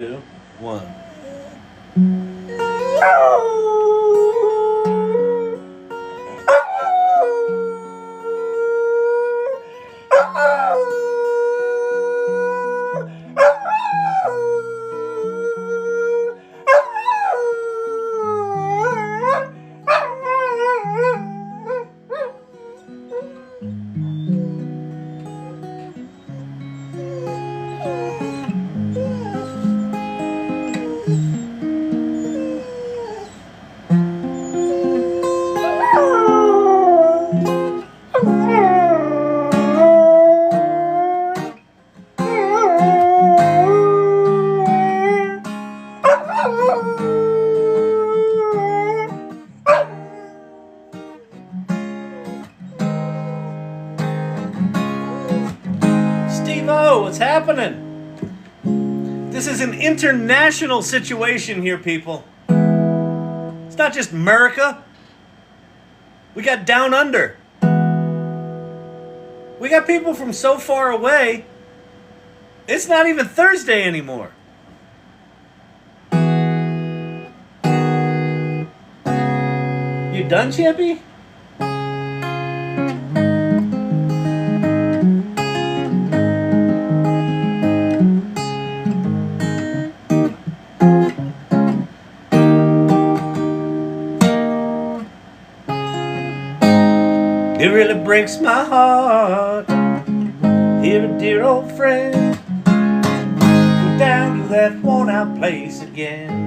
2, 1. What's happening? This is an international situation here, people. It's not just America. We got down under. We got people from so far away, it's not even Thursday anymore. You done, Champy? It really breaks my heart, hear a dear old friend go down to that worn out place again.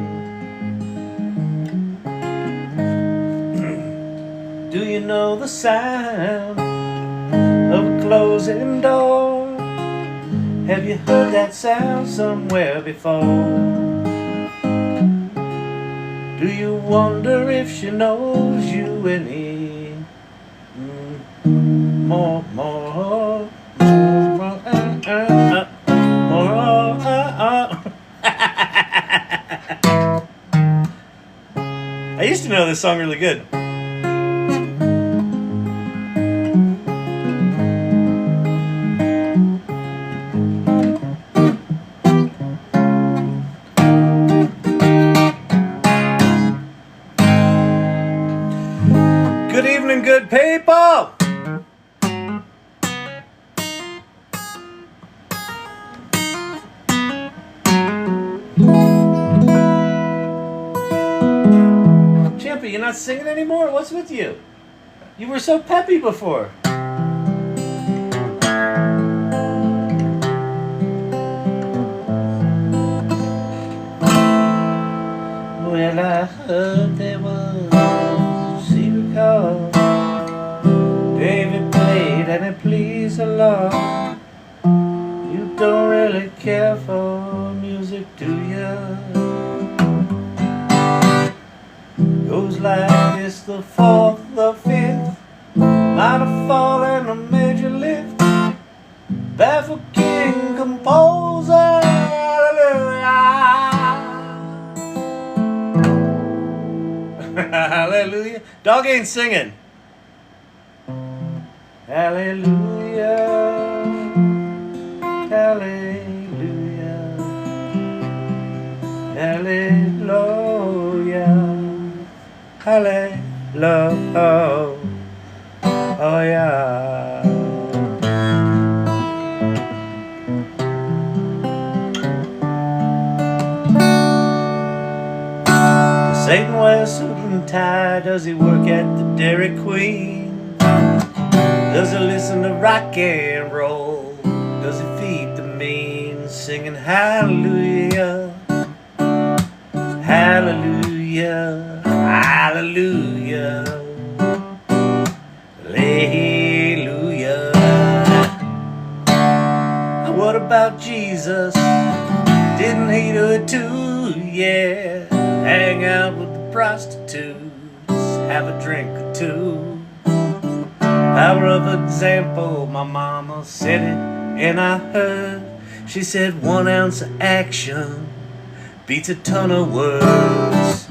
Do you know the sound of a closing door? Have you heard that sound somewhere before? Do you wonder if she knows you any more? I used to know this song really good. Good evening, good people. You're not singing anymore? What's with you? You were so peppy before. Well, I heard there was a secret chord David played and it pleased a lot. You don't really care for music, do you? Goes like this, the fourth, the fifth, minor fall and a major lift. Baffled king, composer, hallelujah. Hallelujah. Dog ain't singing. Hallelujah. Hallelujah. Hallelujah. Hallelujah, oh yeah. Satan wears suit and tie. Does he work at the Dairy Queen? Does he listen to rock and roll? Does he feed the mean? Singing hallelujah, hallelujah. Hallelujah, hallelujah. What about Jesus? Didn't he do it too? Yeah, hang out with the prostitutes, have a drink or two. Power of example, my mama said it and I heard. She said 1 ounce of action beats a ton of words.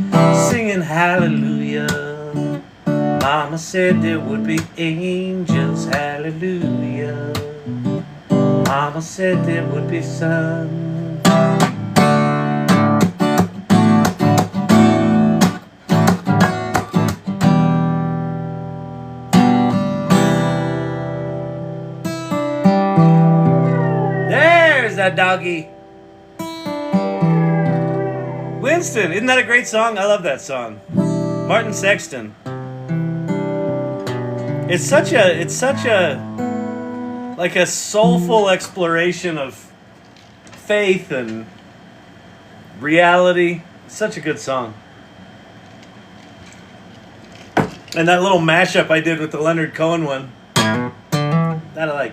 Singing hallelujah. Mama said there would be angels, hallelujah. Mama said there would be sun. doggy. Winston, isn't that a great song? I love that song. Martin Sexton. It's such a like a soulful exploration of faith and reality. It's such a good song. And that little mashup I did with the Leonard Cohen one, that I like.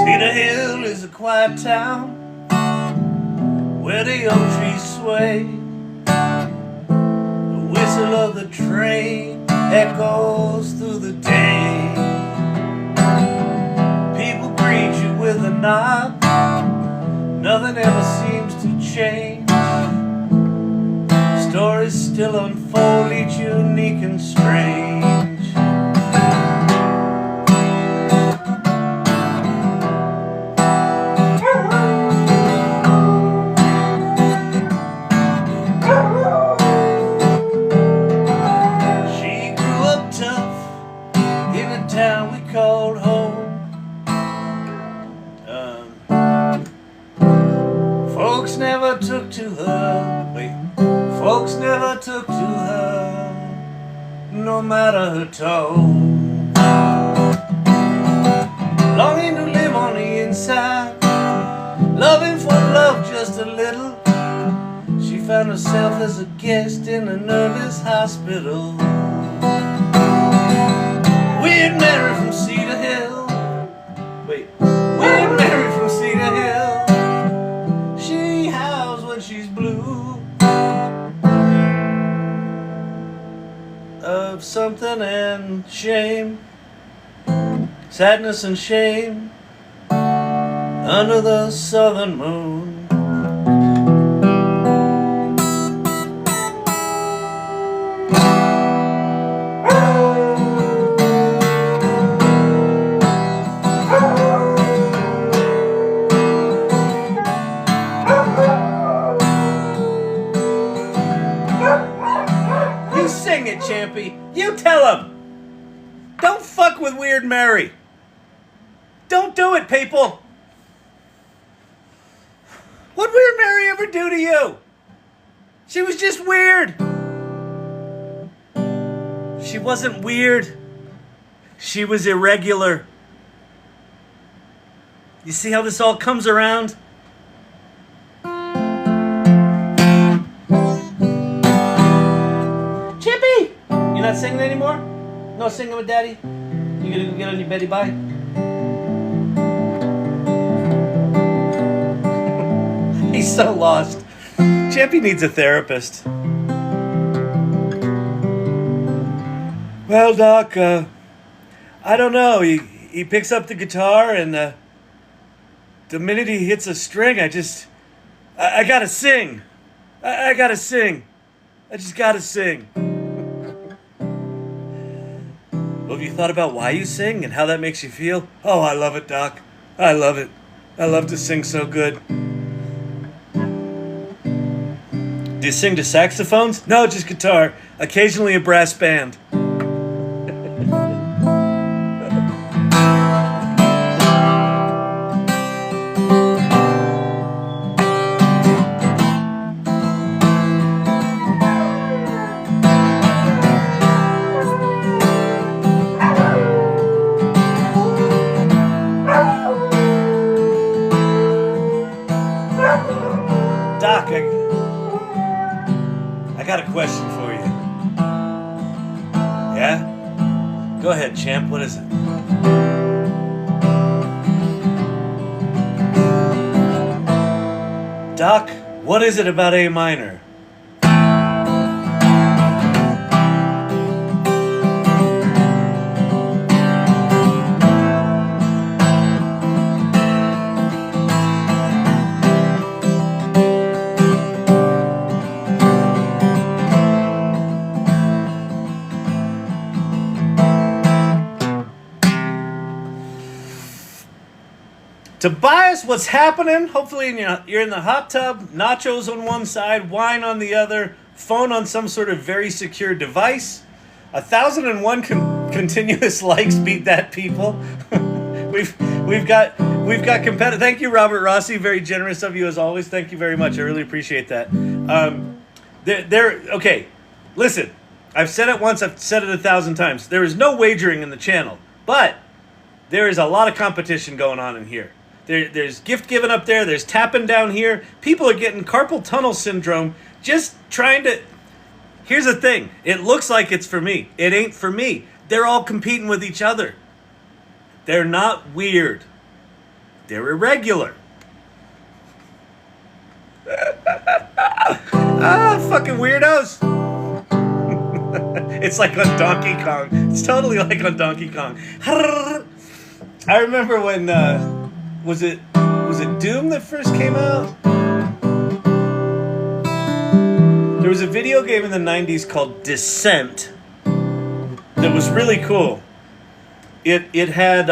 Cedar Hill is a quiet town where the oak trees sway. The whistle of the train echoes through the day. People greet you with a nod. Nothing ever seems to change. Stories still unfold, each unique and strange. Folks never took to her, no matter her tone. Longing to live on the inside, loving for love just a little. She found herself as a guest in a nervous hospital. Weird Mary from Cedar Hill. Weird Mary from Cedar Hill. She howls when she's blue. Of something and shame, sadness and shame, under the southern moon. Sing it, Champy. You tell him. Don't fuck with Weird Mary. Don't do it, people. What'd Weird Mary ever do to you? She was just weird. She wasn't weird. She was irregular. You see how this all comes around? You're not singing anymore? No singing with Daddy? You gonna go get on your Betty Bye? He's so lost. Champy needs a therapist. Well, Doc, I don't know. He picks up the guitar and the minute he hits a string, I gotta sing. I gotta sing. I just gotta sing. Well, have you thought about why you sing and how that makes you feel? Oh, I love it, Doc. I love it. I love to sing so good. Do you sing to saxophones? No, just guitar. Occasionally a brass band. Doc, I got a question for you. Yeah? Go ahead, champ. What is it? Doc, what is it about A minor? Tobias, what's happening? Hopefully you're in the hot tub, nachos on one side, wine on the other, phone on some sort of very secure device. 1,001 continuous likes beat that, people. we've got competitive. Thank you, Robert Rossi. Very generous of you as always. Thank you very much. I really appreciate that. Okay. Listen, I've said it once. I've said it 1,000 times. There is no wagering in the channel, but there is a lot of competition going on in here. There's gift giving up there. There's tapping down here. People are getting carpal tunnel syndrome just trying to... Here's the thing. It looks like it's for me. It ain't for me. They're all competing with each other. They're not weird. They're irregular. Fucking weirdos. It's like on Donkey Kong. It's totally like on Donkey Kong. I remember when... Was it Doom that first came out? There was a video game in the 90s called Descent that was really cool. It had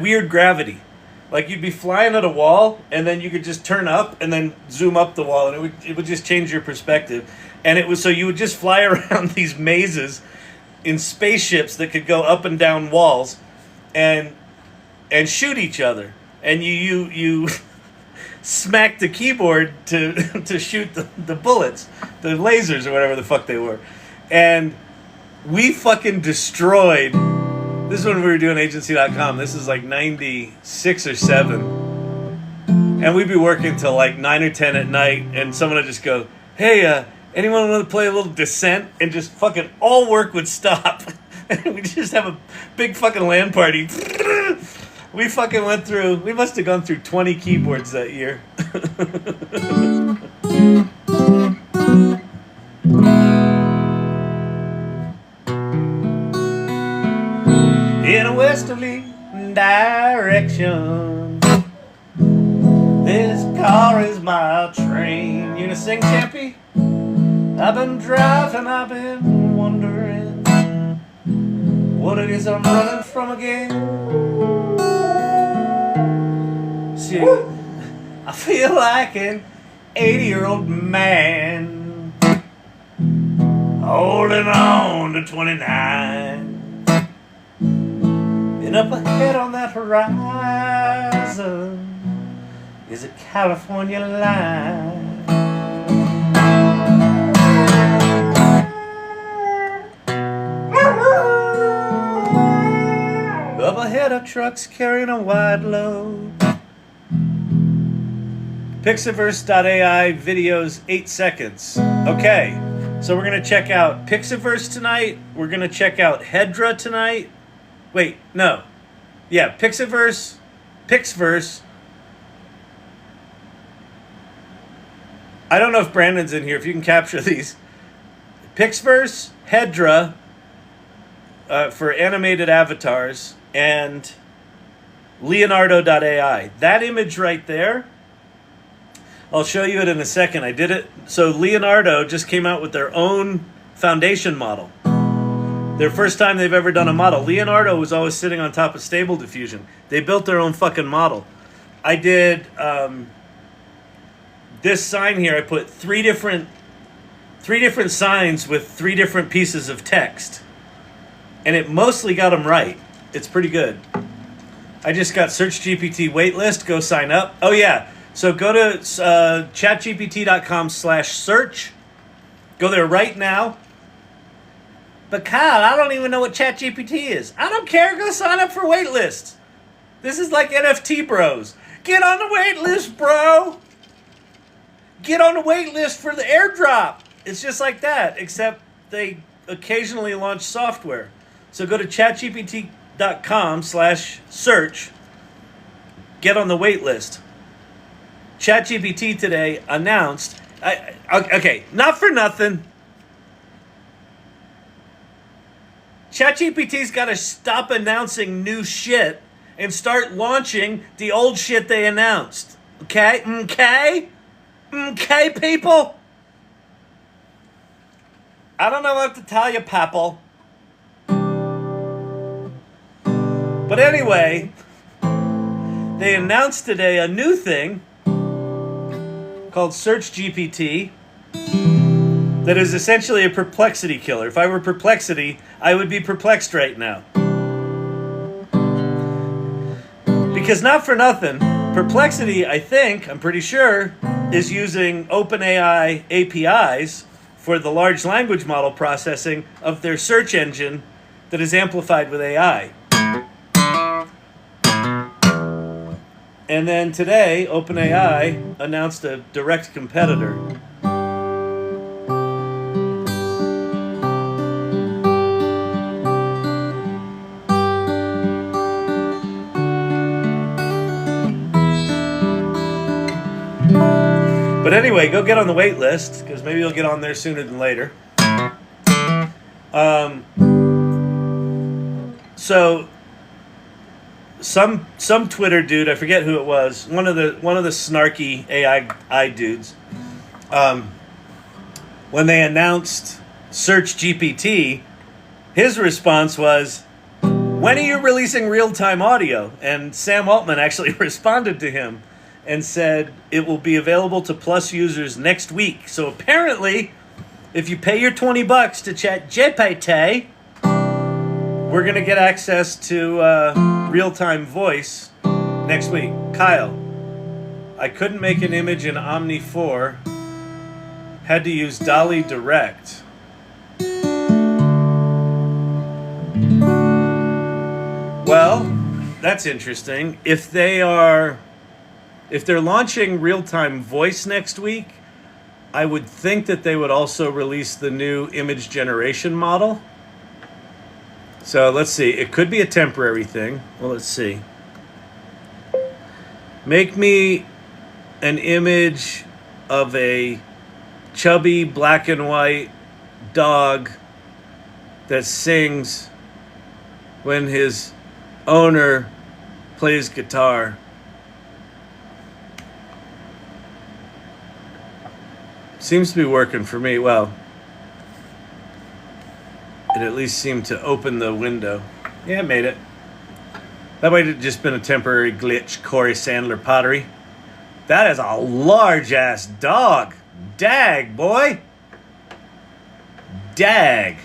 weird gravity. Like you'd be flying at a wall and then you could just turn up and then zoom up the wall and it would just change your perspective. And it was so you would just fly around these mazes in spaceships that could go up and down walls and shoot each other. And you smack the keyboard to shoot the bullets, the lasers or whatever the fuck they were. And we fucking destroyed... This is when we were doing agency.com. This is like 96 or 7. And we'd be working till like 9 or 10 at night and someone would just go, hey, anyone want to play a little Descent? And just fucking all work would stop. And we'd just have a big fucking LAN party. We fucking went through, we must have gone through 20 keyboards that year. In a westerly direction, this car is my train. You gonna sing, Champy? I've been driving, I've been wondering what it is I'm running from again. See, I feel like an 80-year-old man holding on to 29. And up ahead on that horizon is a California line. Up ahead are trucks carrying a wide load. Pixiverse.ai videos 8 seconds. Okay, so we're going to check out Pixiverse tonight. We're going to check out Hedra tonight. Wait, no. Yeah, Pixiverse. I don't know if Brandon's in here, if you can capture these. Pixiverse, Hedra, for animated avatars, and Leonardo.ai. That image right there, I'll show you it in a second. I did it. So Leonardo just came out with their own foundation model. Their first time they've ever done a model. Leonardo was always sitting on top of Stable Diffusion. They built their own fucking model. I did this sign here. I put three different signs with 3 different pieces of text. And it mostly got them right. It's pretty good. I just got Search GPT waitlist. Go sign up. Oh, yeah. So go to chatgpt.com/search. Go there right now. But Kyle, I don't even know what ChatGPT is. I don't care. Go sign up for waitlist. This is like NFT bros. Get on the waitlist, bro. Get on the waitlist for the airdrop. It's just like that, except they occasionally launch software. So go to chatgpt.com/search. Get on the waitlist. ChatGPT today announced... okay, not for nothing. ChatGPT's got to stop announcing new shit and start launching the old shit they announced. Okay? Okay? Okay, people? I don't know what to tell you, Papple. But anyway, they announced today a new thing called Search GPT that is essentially a perplexity killer. If I were Perplexity, I would be perplexed right now. Because not for nothing, Perplexity, I'm pretty sure, is using OpenAI APIs for the large language model processing of their search engine that is amplified with AI. And then today, OpenAI announced a direct competitor. But anyway, go get on the wait list, because maybe you'll get on there sooner than later. So some Twitter dude, I forget who it was, one of the snarky AI dudes, when they announced Search GPT, his response was, "When are you releasing real-time audio?" And Sam Altman actually responded to him and said it will be available to Plus users next week. So apparently, if you pay your $20 to ChatGPT, we're going to get access to real-time voice next week. Kyle, I couldn't make an image in Omni 4. Had to use Dolly Direct. Well, that's interesting. If they're launching real-time voice next week, I would think that they would also release the new image generation model. So let's see. It could be a temporary thing. Well, let's see. Make me an image of a chubby black and white dog that sings when his owner plays guitar. Seems to be working for me. Well, it at least seemed to open the window. Yeah, it made it. That might have just been a temporary glitch. Corey Sandler pottery. That is a large-ass dog. Dag, boy. Dag.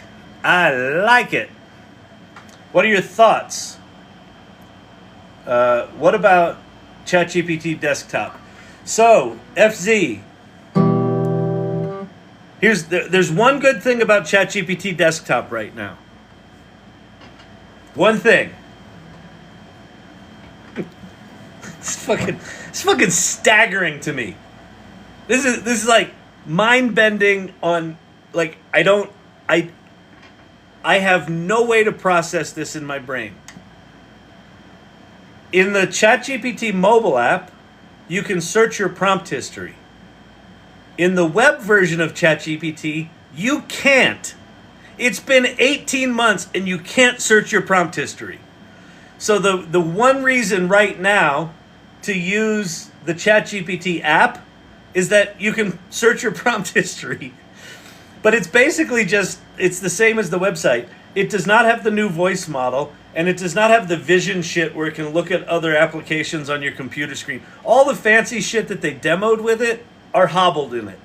I like it. What are your thoughts? What about ChatGPT Desktop? So, FZ. There's one good thing about ChatGPT Desktop right now. One thing. It's fucking staggering to me. This is like mind bending on, like, I have no way to process this in my brain. In the ChatGPT mobile app, you can search your prompt history. In the web version of ChatGPT, you can't. It's been 18 months and you can't search your prompt history. So the one reason right now to use the ChatGPT app is that you can search your prompt history. But it's basically it's the same as the website. It does not have the new voice model, and it does not have the vision shit where it can look at other applications on your computer screen. All the fancy shit that they demoed with it are hobbled in it.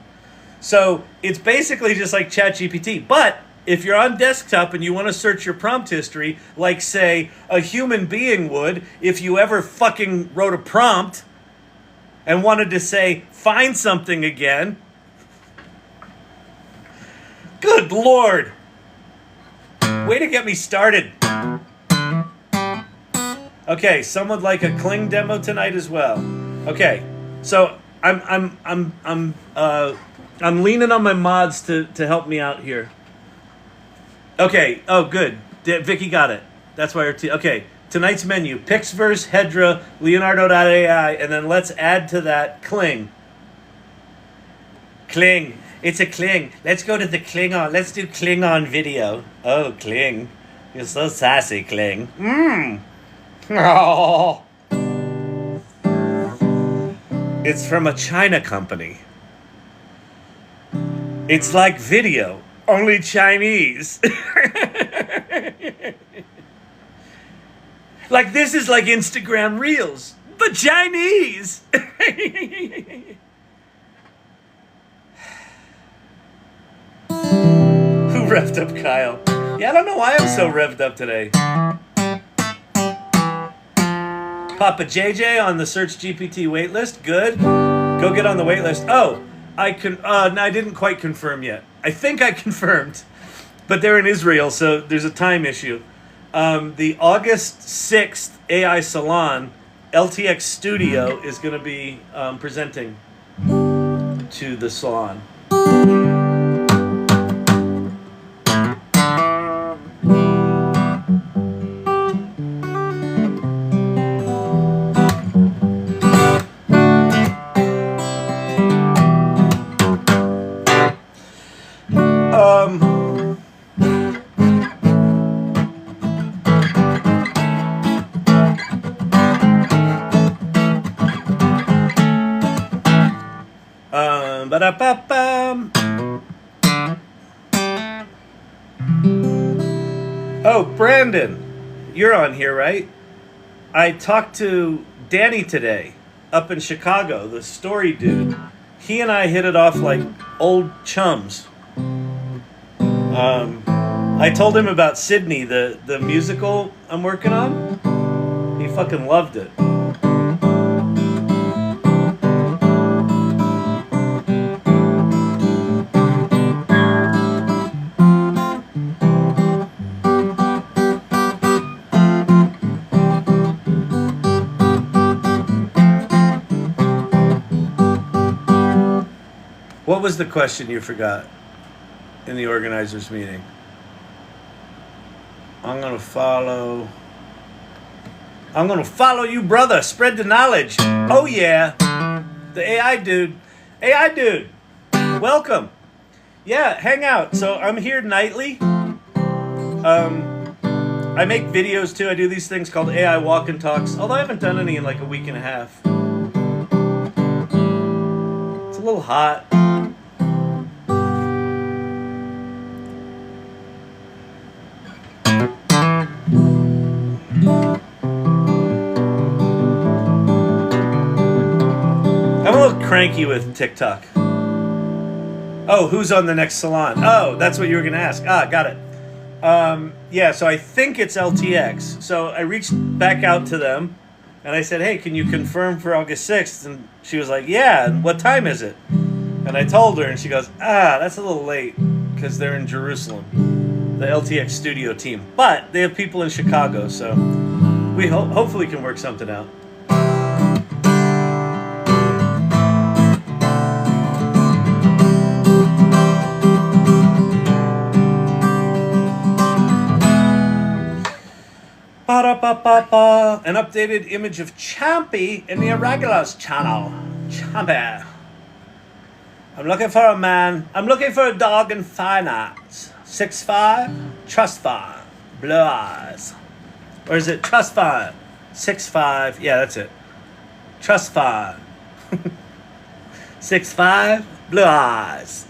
So it's basically just like ChatGPT. But if you're on desktop and you want to search your prompt history, like, say, a human being would, if you ever fucking wrote a prompt and wanted to say, find something again. Good Lord. Way to get me started. Okay, some would like a Kling demo tonight as well. Okay, so I'm leaning on my mods to help me out here. Okay. Oh, good. Vicky got it. That's why okay. Tonight's menu: Pixiverse, Hedra, Leonardo.ai, and then let's add to that Kling. Kling. It's a Kling. Let's go to the Klingon. Let's do Klingon video. Oh, Kling. You're so sassy, Kling. Oh. It's from a China company. It's like video, only Chinese. Like this is like Instagram Reels, but Chinese. Who revved up Kyle? Yeah, I don't know why I'm so revved up today. Papa JJ on the Search GPT waitlist. Good. Go get on the waitlist. Oh, no, I didn't quite confirm yet. I think I confirmed, but they're in Israel, so there's a time issue. The August 6th AI Salon, LTX Studio is going to be presenting to the salon. Oh, Brandon, you're on here, right? I talked to Danny today up in Chicago, the story dude. He and I hit it off like old chums. I told him about Sydney, the musical I'm working on. He fucking loved it. What was the question you forgot in the organizers meeting? I'm gonna follow you, brother. Spread the knowledge. Oh yeah, the AI dude. AI dude, welcome. Yeah, hang out. So I'm here nightly. I make videos too. I do these things called AI walk and talks. Although I haven't done any in like a week and a half. It's a little hot. I'm a little cranky with TikTok. Oh, who's on the next salon? Oh, that's what you were going to ask. Ah, got it. Yeah, so I think it's LTX. So I reached back out to them, and I said, hey, can you confirm for August 6th? And she was like, yeah, and what time is it? And I told her, and she goes, that's a little late, because they're in Jerusalem, the LTX studio team. But they have people in Chicago, so we hopefully can work something out. An updated image of Champy in the Irregulars channel. Champy. I'm looking for a man. I'm looking for a dog in fine arts. 6'5", trust fund, blue eyes. Or is it trust fund? 6'5". Yeah, that's it. Trust fund. 6'5", blue eyes.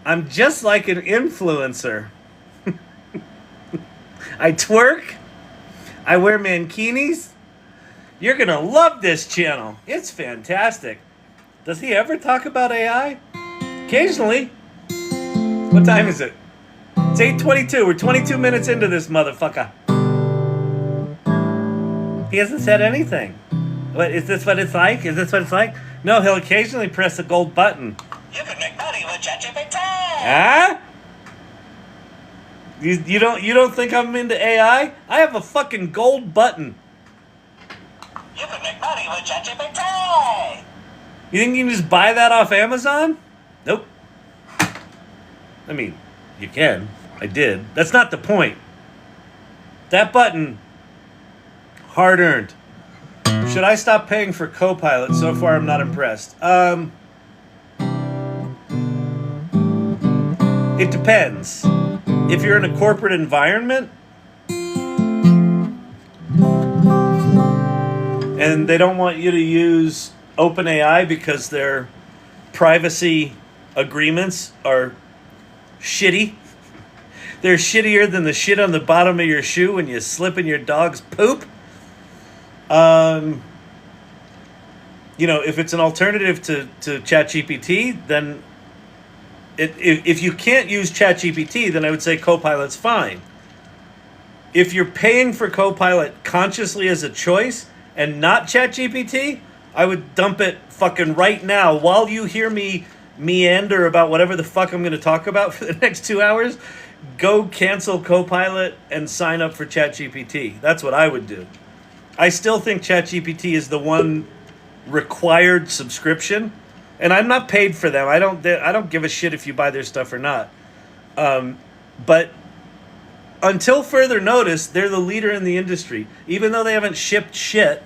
I'm just like an influencer. I twerk. I wear mankinis. You're going to love this channel. It's fantastic. Does he ever talk about AI? Occasionally. What time is it? It's 8:22. We're 22 minutes into this motherfucker. He hasn't said anything. What, is this what it's like? Is this what it's like? No, he'll occasionally press a gold button. You can make money with ChatGPT. Huh? You don't think I'm into AI? I have a fucking gold button. You can make money with ChatGPT. You think you can just buy that off Amazon? Nope. I mean, you can. I did. That's not the point. That button, hard earned. Should I stop paying for Copilot? So far, I'm not impressed. It depends. If you're in a corporate environment and they don't want you to use OpenAI because they're privacy agreements are shitty. They're shittier than the shit on the bottom of your shoe when you slip in your dog's poop. If it's an alternative to ChatGPT, then if you can't use ChatGPT, then I would say Copilot's fine. If you're paying for Copilot consciously as a choice and not ChatGPT, I would dump it fucking right now while you hear me meander about whatever the fuck I'm going to talk about for the next 2 hours. Go cancel Copilot and sign up for ChatGPT. That's what I would do. I still think ChatGPT is the one required subscription, and I'm not paid for them. I don't give a shit if you buy their stuff or not. But until further notice, they're the leader in the industry, even though they haven't shipped shit.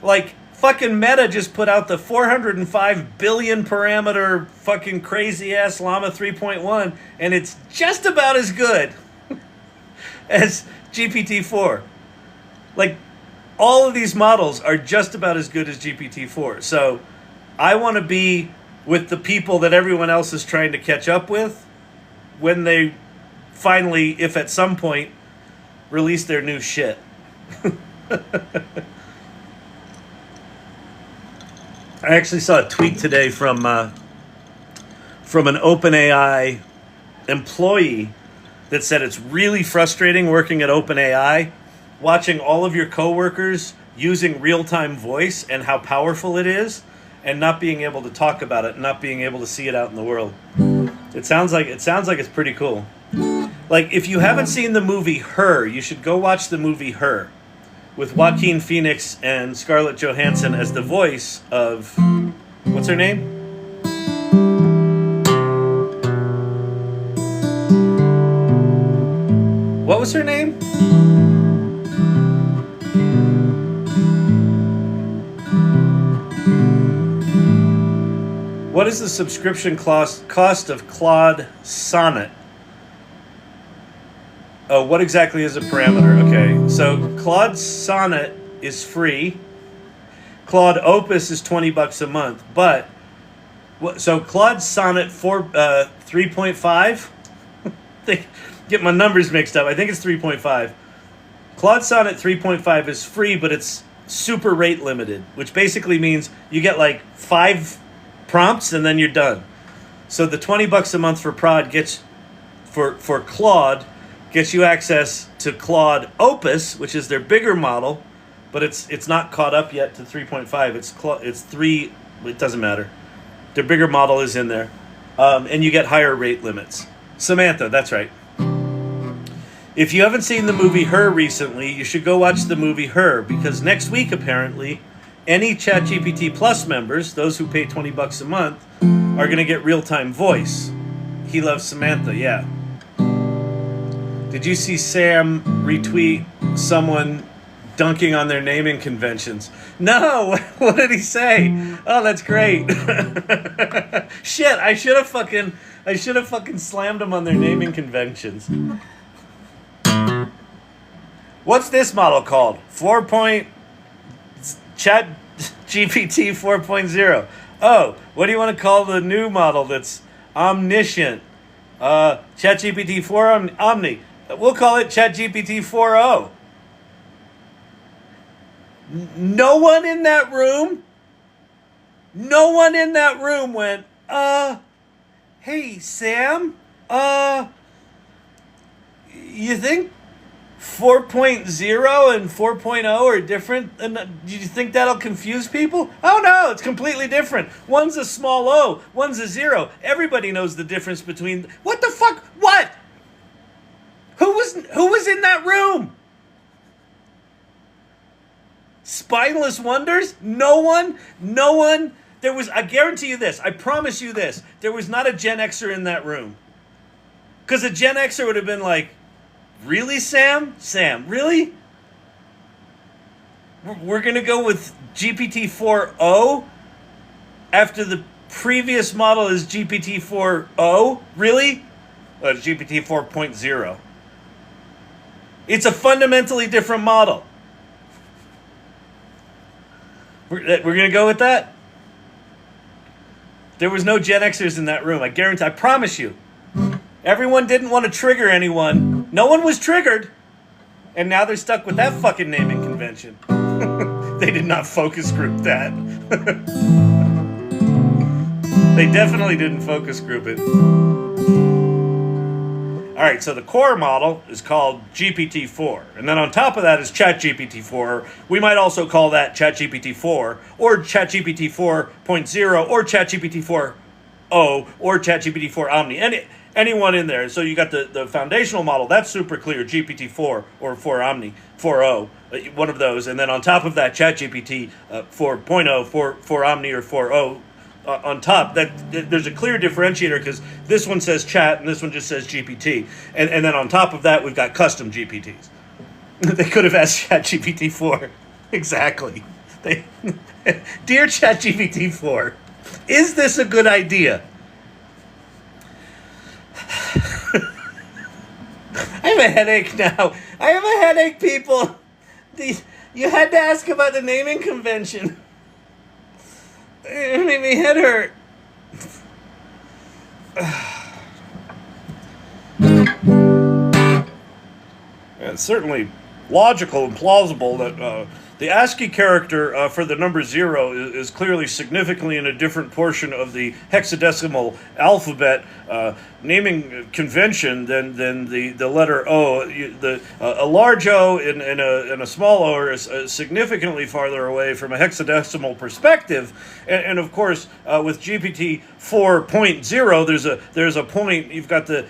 Like, fucking Meta just put out the 405 billion parameter fucking crazy ass Llama 3.1, and it's just about as good as GPT-4. Like, all of these models are just about as good as GPT-4. So I want to be with the people that everyone else is trying to catch up with when they finally, if at some point, release their new shit. I actually saw a tweet today from an OpenAI employee that said it's really frustrating working at OpenAI, watching all of your coworkers using real-time voice and how powerful it is, and not being able to talk about it, and not being able to see it out in the world. It sounds like it's pretty cool. Like, if you haven't seen the movie Her, you should go watch the movie Her, with Joaquin Phoenix and Scarlett Johansson as the voice of, what's her name? What was her name? What is the subscription cost of Claude Sonnet? Oh, what exactly is a parameter? Okay, so Claude Sonnet is free. Claude Opus is $20 a month. But, so Claude Sonnet 3.5? Get my numbers mixed up. I think it's 3.5. Claude Sonnet 3.5 is free, but it's super rate limited, which basically means you get like 5 prompts and then you're done. So the $20 a month for Prod gets for Claude gets you access to Claude Opus, which is their bigger model, but it's not caught up yet to 3.5. It's 3. It doesn't matter. Their bigger model is in there, and you get higher rate limits. Samantha, that's right. If you haven't seen the movie Her recently, you should go watch the movie Her, because next week apparently, any ChatGPT Plus members, those who pay $20 a month, are going to get real-time voice. He loves Samantha, yeah. Did you see Sam retweet someone dunking on their naming conventions? No! What did he say? Oh, that's great. Shit, I should have fucking slammed them on their naming conventions. What's this model called? Chat GPT 4.0. Oh, what do you want to call the new model that's omniscient? ChatGPT 4 Omni. We'll call it ChatGPT 4.0. No one in that room went, hey, Sam, you think 4.0 and 4.0 are different? And do you think that'll confuse people? Oh no, it's completely different. One's a small o, one's a 0. Everybody knows the difference between... What the fuck? What? Who was in that room? Spineless wonders? No one? There was, I guarantee you this, I promise you this, there was not a Gen Xer in that room. Because a Gen Xer would have been like, really, Sam? Sam, really? We're going to go with GPT 4.0 after the previous model is GPT 4.0? Really? GPT 4.0. It's a fundamentally different model. We're going to go with that? There was no Gen Xers in that room. I guarantee. I promise you. Everyone didn't want to trigger anyone. No one was triggered. And now they're stuck with that fucking naming convention. They did not focus group that. They definitely didn't focus group it. All right, so the core model is called GPT-4. And then on top of that is ChatGPT-4. We might also call that ChatGPT-4 or ChatGPT 4.0 or ChatGPT-4o or ChatGPT-4 Omni. Anyone in there. So you got the foundational model. That's super clear. GPT-4 or 4 Omni, 4o, one of those. And then on top of that, ChatGPT 4.0, 4 Omni or 4o. On top, that there's a clear differentiator because this one says chat and this one just says GPT. And then on top of that, we've got custom GPTs. They could have asked ChatGPT-4. Exactly. Dear ChatGPT-4, is this a good idea? I have a headache now. I have a headache, people. You had to ask about the naming convention. It made me head hurt. It's certainly logical and plausible that the ASCII character for the number 0 is clearly significantly in a different portion of the hexadecimal alphabet naming convention than the letter O. A large O and a small O are significantly farther away from a hexadecimal perspective. And of course, with GPT 4.0, there's a point. You've got the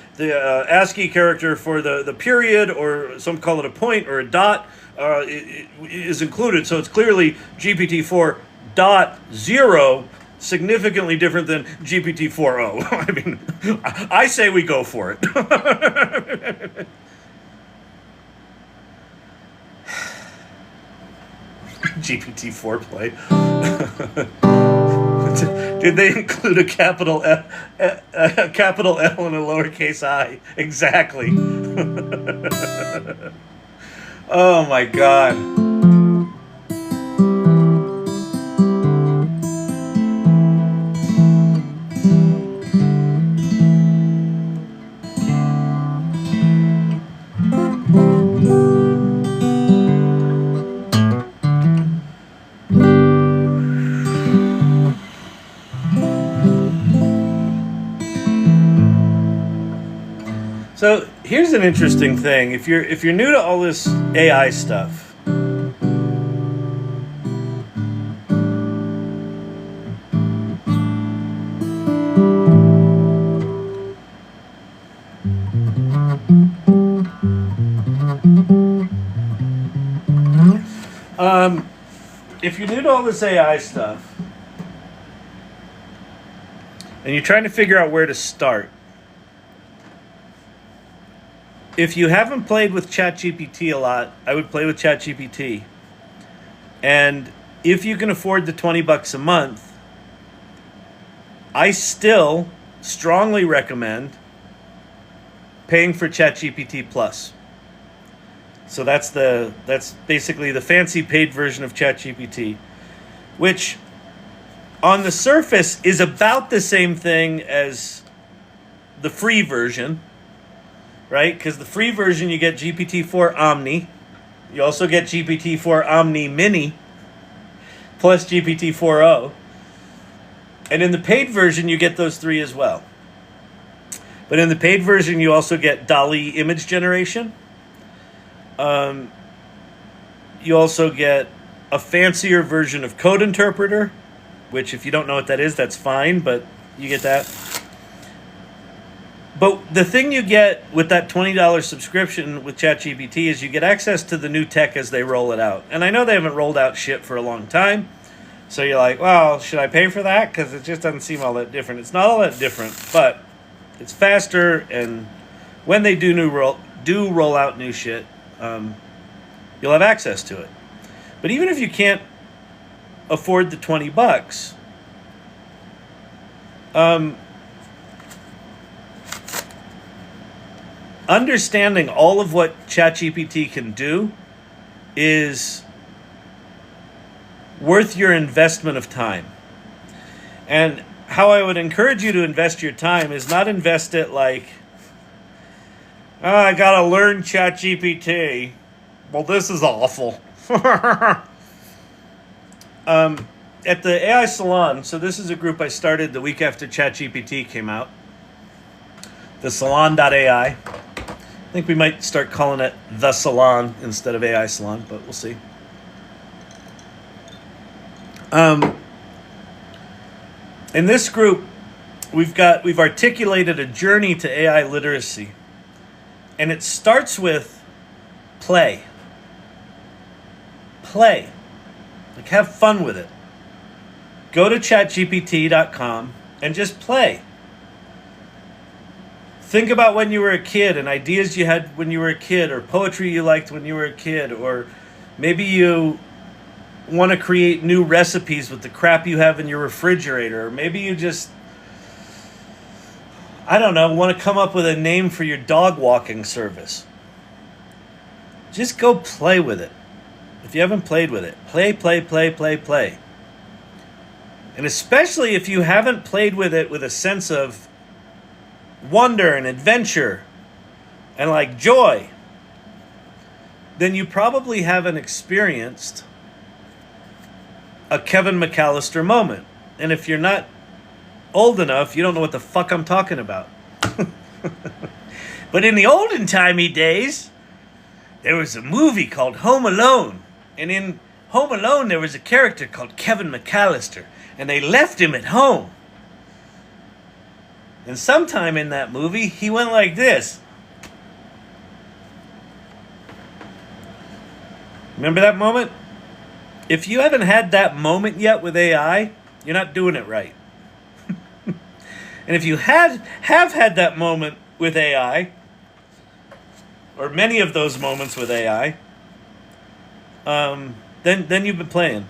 ASCII character for the period, or some call it a point or a dot. Is included, so it's clearly GPT 4.0, significantly different than GPT 4.0. I mean, I say we go for it. GPT 4 play. Did they include a capital L and a lowercase I? Exactly. Oh my God. So here's an interesting thing. If you're new to all this AI stuff, and you're trying to figure out where to start. If you haven't played with ChatGPT a lot, I would play with ChatGPT. And if you can afford the $20 a month, I still strongly recommend paying for ChatGPT Plus. So that's basically the fancy paid version of ChatGPT, which on the surface is about the same thing as the free version. Right? Because the free version, you get GPT-4 Omni. You also get GPT-4 Omni Mini plus GPT-4o. And in the paid version, you get those three as well. But in the paid version, you also get DALL-E image generation. You also get a fancier version of Code Interpreter, which if you don't know what that is, that's fine, but you get that. But the thing you get with that $20 subscription with ChatGPT is you get access to the new tech as they roll it out. And I know they haven't rolled out shit for a long time. So you're like, well, should I pay for that? Because it just doesn't seem all that different. It's not all that different, but it's faster. And when they do roll out new shit, you'll have access to it. But even if you can't afford the $20, understanding all of what ChatGPT can do is worth your investment of time. And how I would encourage you to invest your time is not invest it like, oh, I gotta learn ChatGPT. Well, this is awful. At the AI Salon, so this is a group I started the week after ChatGPT came out, the Salon.ai. I think we might start calling it The Salon instead of AI Salon, but we'll see. In this group, we've articulated a journey to AI literacy, and it starts with play. Play. Like, have fun with it. Go to chatgpt.com and just play. Think about when you were a kid and ideas you had when you were a kid, or poetry you liked when you were a kid, or maybe you want to create new recipes with the crap you have in your refrigerator, or maybe you just, I don't know, want to come up with a name for your dog walking service. Just go play with it. If you haven't played with it, play. And especially if you haven't played with it with a sense of wonder and adventure and like joy, then you probably haven't experienced a Kevin Mcallister moment. And if you're not old enough, you don't know what the fuck I'm talking about. But in the olden timey days, there was a movie called Home Alone. And in Home Alone, there was a character called Kevin Mcallister. And they left him at home. And sometime in that movie, he went like this. Remember that moment? If you haven't had that moment yet with AI, you're not doing it right. And if you have had that moment with AI, or many of those moments with AI, then you've been playing.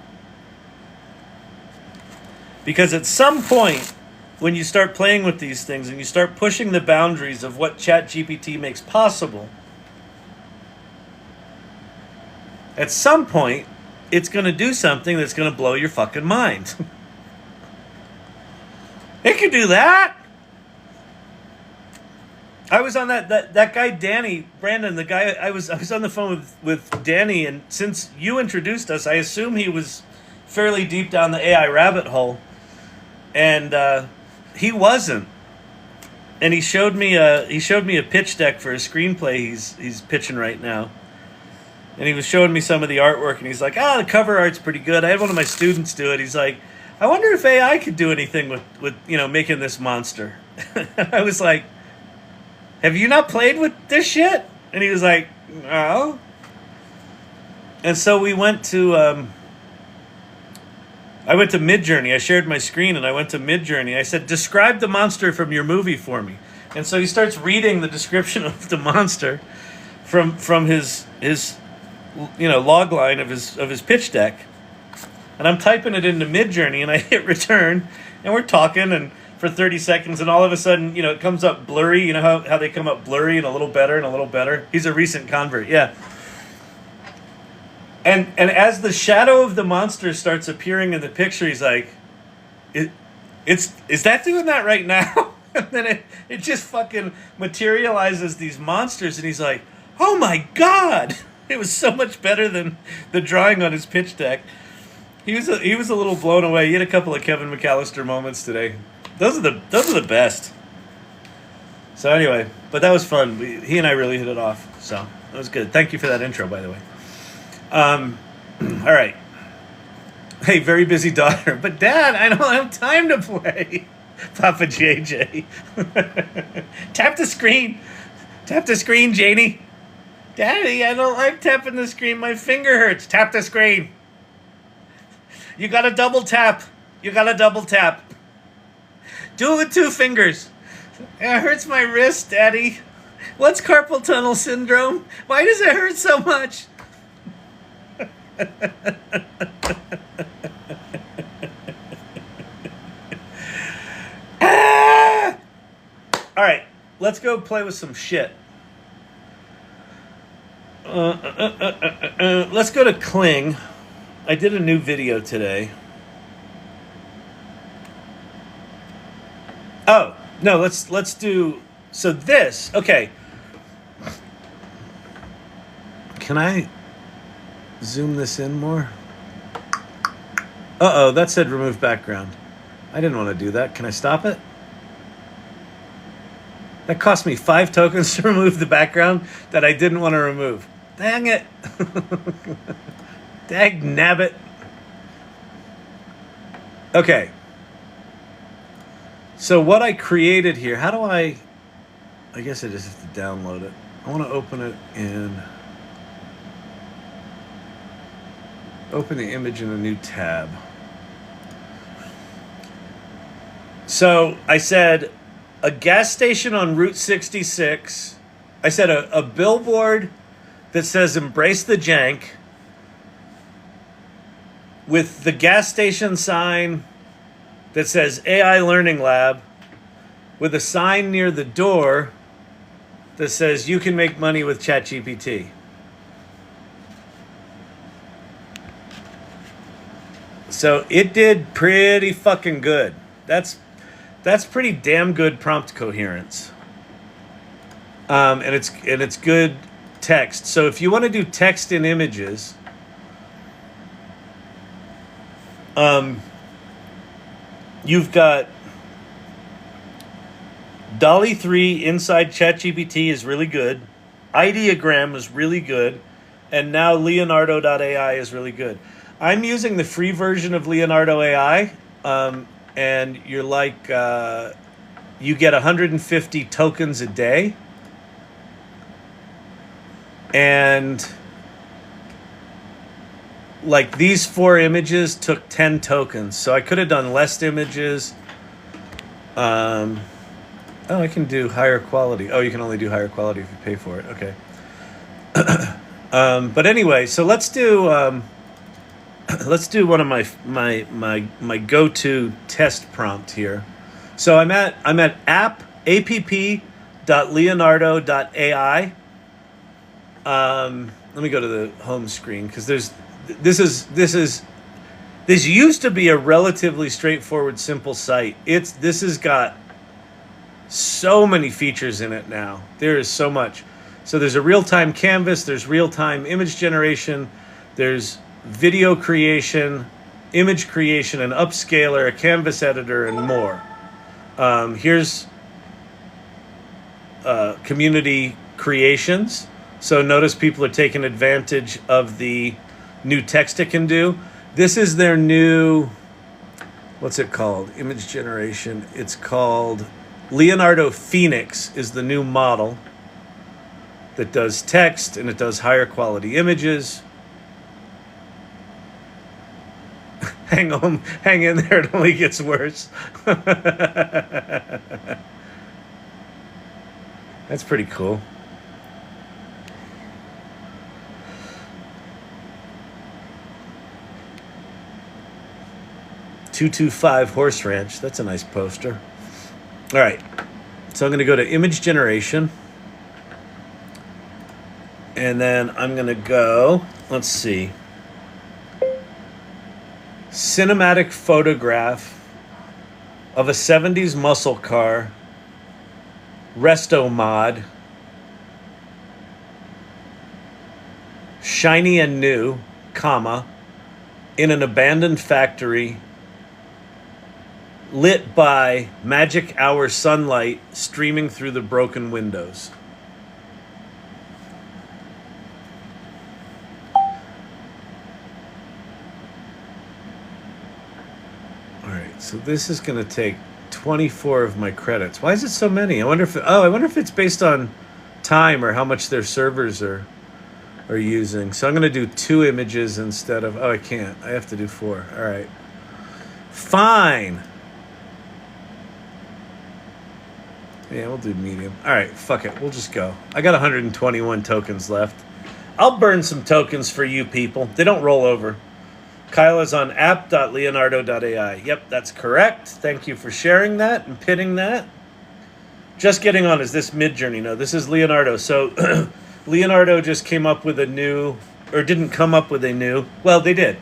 Because at some point, when you start playing with these things and you start pushing the boundaries of what ChatGPT makes possible, at some point, it's going to do something that's going to blow your fucking mind. It can do that. I was on that guy Danny, Brandon, the guy, I was on the phone with Danny, and since you introduced us, I assume he was fairly deep down the AI rabbit hole. And he wasn't. And he showed me a pitch deck for a screenplay he's pitching right now. And he was showing me some of the artwork, and he's like, the cover art's pretty good. I had one of my students do it. He's like, I wonder if AI could do anything with making this monster. I was like, have you not played with this shit? And he was like, no. And so we went to I went to MidJourney. I shared my screen and I went to MidJourney. I said, describe the monster from your movie for me. And so he starts reading the description of the monster from his log line of his pitch deck. And I'm typing it into MidJourney and I hit return and we're talking and for 30 seconds and all of a sudden, it comes up blurry. You know how they come up blurry and a little better and a little better? He's a recent convert, yeah. And as the shadow of the monster starts appearing in the picture, he's like, is that doing that right now? And then it just fucking materializes these monsters, and he's like, oh my God! It was so much better than the drawing on his pitch deck. He was a little blown away. He had a couple of Kevin Mcallister moments today. Those are the best. So anyway, but that was fun. He and I really hit it off. So that was good. Thank you for that intro, by the way. All right. Hey, very busy daughter. But Dad, I don't have time to play. Papa JJ. Tap the screen. Tap the screen, Janie. Daddy, I don't like tapping the screen. My finger hurts. Tap the screen. You gotta double tap. You gotta double tap. Do it with 2 fingers. It hurts my wrist, Daddy. What's carpal tunnel syndrome? Why does it hurt so much? Ah! All right, let's go play with some shit. Let's go to Kling. I did a new video today. Oh, no, let's do, so this, okay. Can I zoom this in more? Uh-oh, that said remove background. I didn't want to do that. Can I stop it? That cost me 5 tokens to remove the background that I didn't want to remove. Dang it. Dag nabbit. Okay. So what I created here, how do I guess I just have to download it. I want to open it in, open the image in a new tab. So I said a gas station on Route 66. I said a billboard that says embrace the jank with the gas station sign that says AI Learning Lab with a sign near the door that says you can make money with ChatGPT. So it did pretty fucking good. That's pretty damn good prompt coherence. And it's good text. So if you want to do text in images, you've got Dolly 3 inside ChatGPT is really good. Ideogram is really good. And now Leonardo.ai is really good. I'm using the free version of Leonardo AI. And you're like, you get 150 tokens a day. And like these 4 images took 10 tokens. So I could have done less images. Oh, I can do higher quality. Oh, you can only do higher quality if you pay for it. Okay. But anyway, so let's do one of my go-to test prompt here. So I'm at app.leonardo.ai. Let me go to the home screen because this used to be a relatively straightforward, simple site. This has got so many features in it now. There is so much. So there's a real-time canvas, there's real-time image generation, there's video creation, image creation, an upscaler, a canvas editor, and more. Here's community creations. So notice people are taking advantage of the new text it can do. This is their new, what's it called? Image generation. It's called Leonardo Phoenix is the new model that does text and it does higher quality images. Hang in there, it only gets worse. That's pretty cool. "225 Horse Ranch." That's a nice poster. All right. So I'm going to go to image generation. And then I'm going to go, let's see. Cinematic photograph of a 70s muscle car, resto mod, shiny and new, comma, in an abandoned factory, lit by magic hour sunlight streaming through the broken windows. All right, so this is going to take 24 of my credits. Why is it so many? I wonder if it's based on time or how much their servers are using. So I'm going to do 2 images instead of, I can't. I have to do 4. All right. Fine. Yeah, we'll do medium. All right, fuck it. We'll just go. I got 121 tokens left. I'll burn some tokens for you people. They don't roll over. Kyle is on app.leonardo.ai. Yep, that's correct. Thank you for sharing that and pinning that. Just getting on. Is this MidJourney? No, this is Leonardo. So Leonardo just came up with a new, or didn't come up with a new. Well, they did.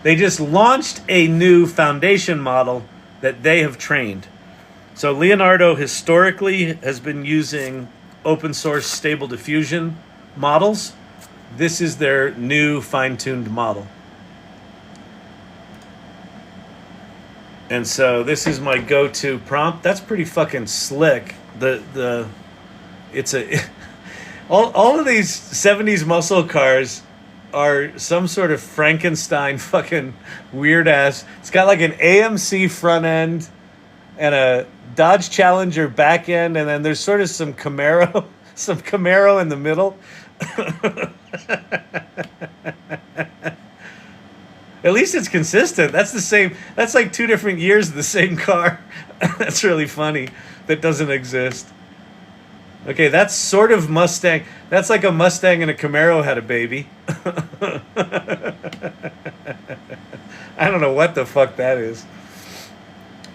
They just launched a new foundation model that they have trained. So Leonardo historically has been using open source stable diffusion models. This is their new fine-tuned model. And so this is my go-to prompt. That's pretty fucking slick. It's a all of these 70s muscle cars are some sort of Frankenstein fucking weird ass. It's got like an AMC front end and a Dodge Challenger back end, and then there's sort of some Camaro in the middle. At least it's consistent. That's the same. That's like 2 different years of the same car. That's really funny. That doesn't exist. Okay, that's sort of Mustang. That's like a Mustang and a Camaro had a baby. I don't know what the fuck that is.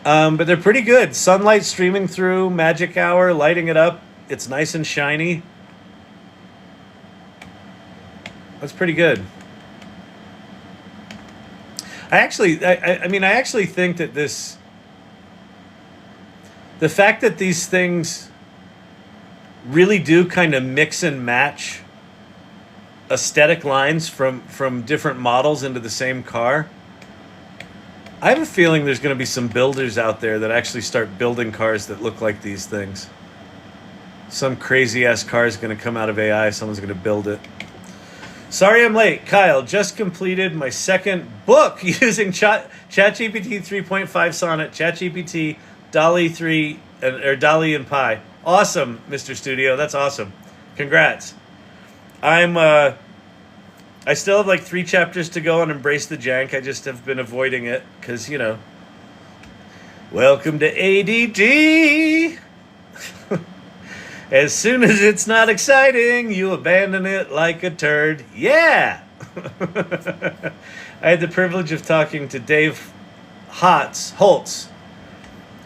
But they're pretty good. Sunlight streaming through, magic hour, lighting it up. It's nice and shiny. That's pretty good. I actually think that the fact that these things really do kind of mix and match aesthetic lines from different models into the same car. I have a feeling there's going to be some builders out there that actually start building cars that look like these things. Some crazy ass car is going to come out of AI. Someone's going to build it. Sorry I'm late. Kyle, just completed my second book using ChatGPT 3.5 Sonnet, ChatGPT, DALL-E 3, or DALL-E and Pi. Awesome, Mr. Studio. That's awesome. Congrats. I still have like 3 chapters to go on Embrace the Jank. I just have been avoiding it because, you know, welcome to ADD. As soon as it's not exciting, you abandon it like a turd. Yeah! I had the privilege of talking to Dave Holtz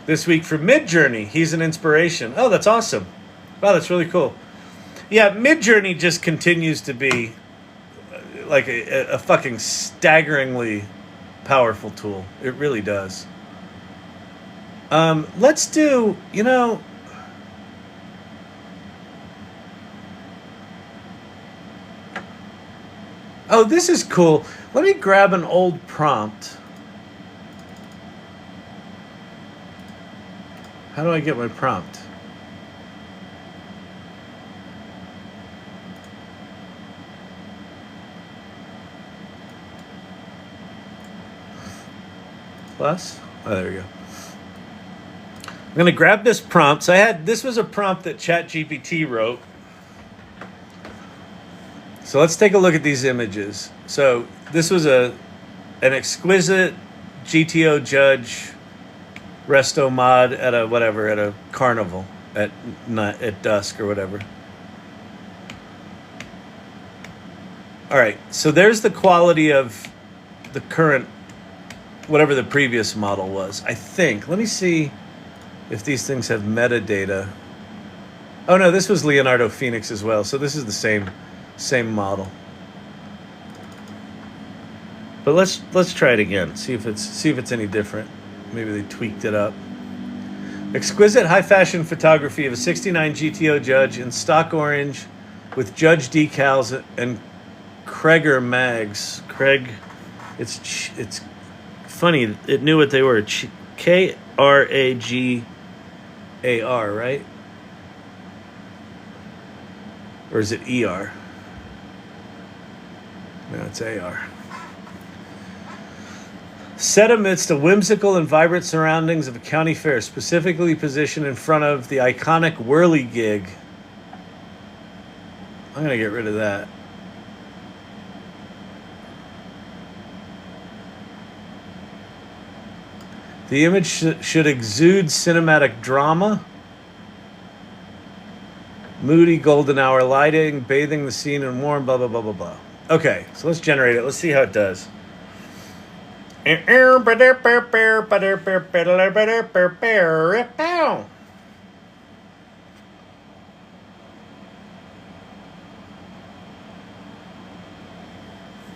this week for MidJourney. He's an inspiration. Oh, that's awesome. Wow, that's really cool. Yeah, MidJourney just continues to be like a fucking staggeringly powerful tool. It really does. Let's do, you know... Oh, this is cool. Let me grab an old prompt. How do I get my prompt? Plus? Oh, there we go. I'm going to grab this prompt. So this was a prompt that ChatGPT wrote. So let's take a look at these images. So this was an exquisite GTO judge resto mod at a carnival at dusk or whatever. All right, so there's the quality of the current, whatever the previous model was, I think. Let me see if these things have metadata. Oh no, this was Leonardo Phoenix as well. So this is the same model. But let's try it again. See if it's any different. Maybe they tweaked it up. Exquisite high fashion photography of a 69 GTO Judge in stock orange with Judge decals and Krager mags. It's funny. It knew what they were. Kragar, right? Or is it ER? No, it's AR. Set amidst the whimsical and vibrant surroundings of a county fair, specifically positioned in front of the iconic whirligig. I'm going to get rid of that. The image should exude cinematic drama, moody golden hour lighting, bathing the scene in warm, blah, blah, blah, blah, blah. Okay, so let's generate it. Let's see how it does. He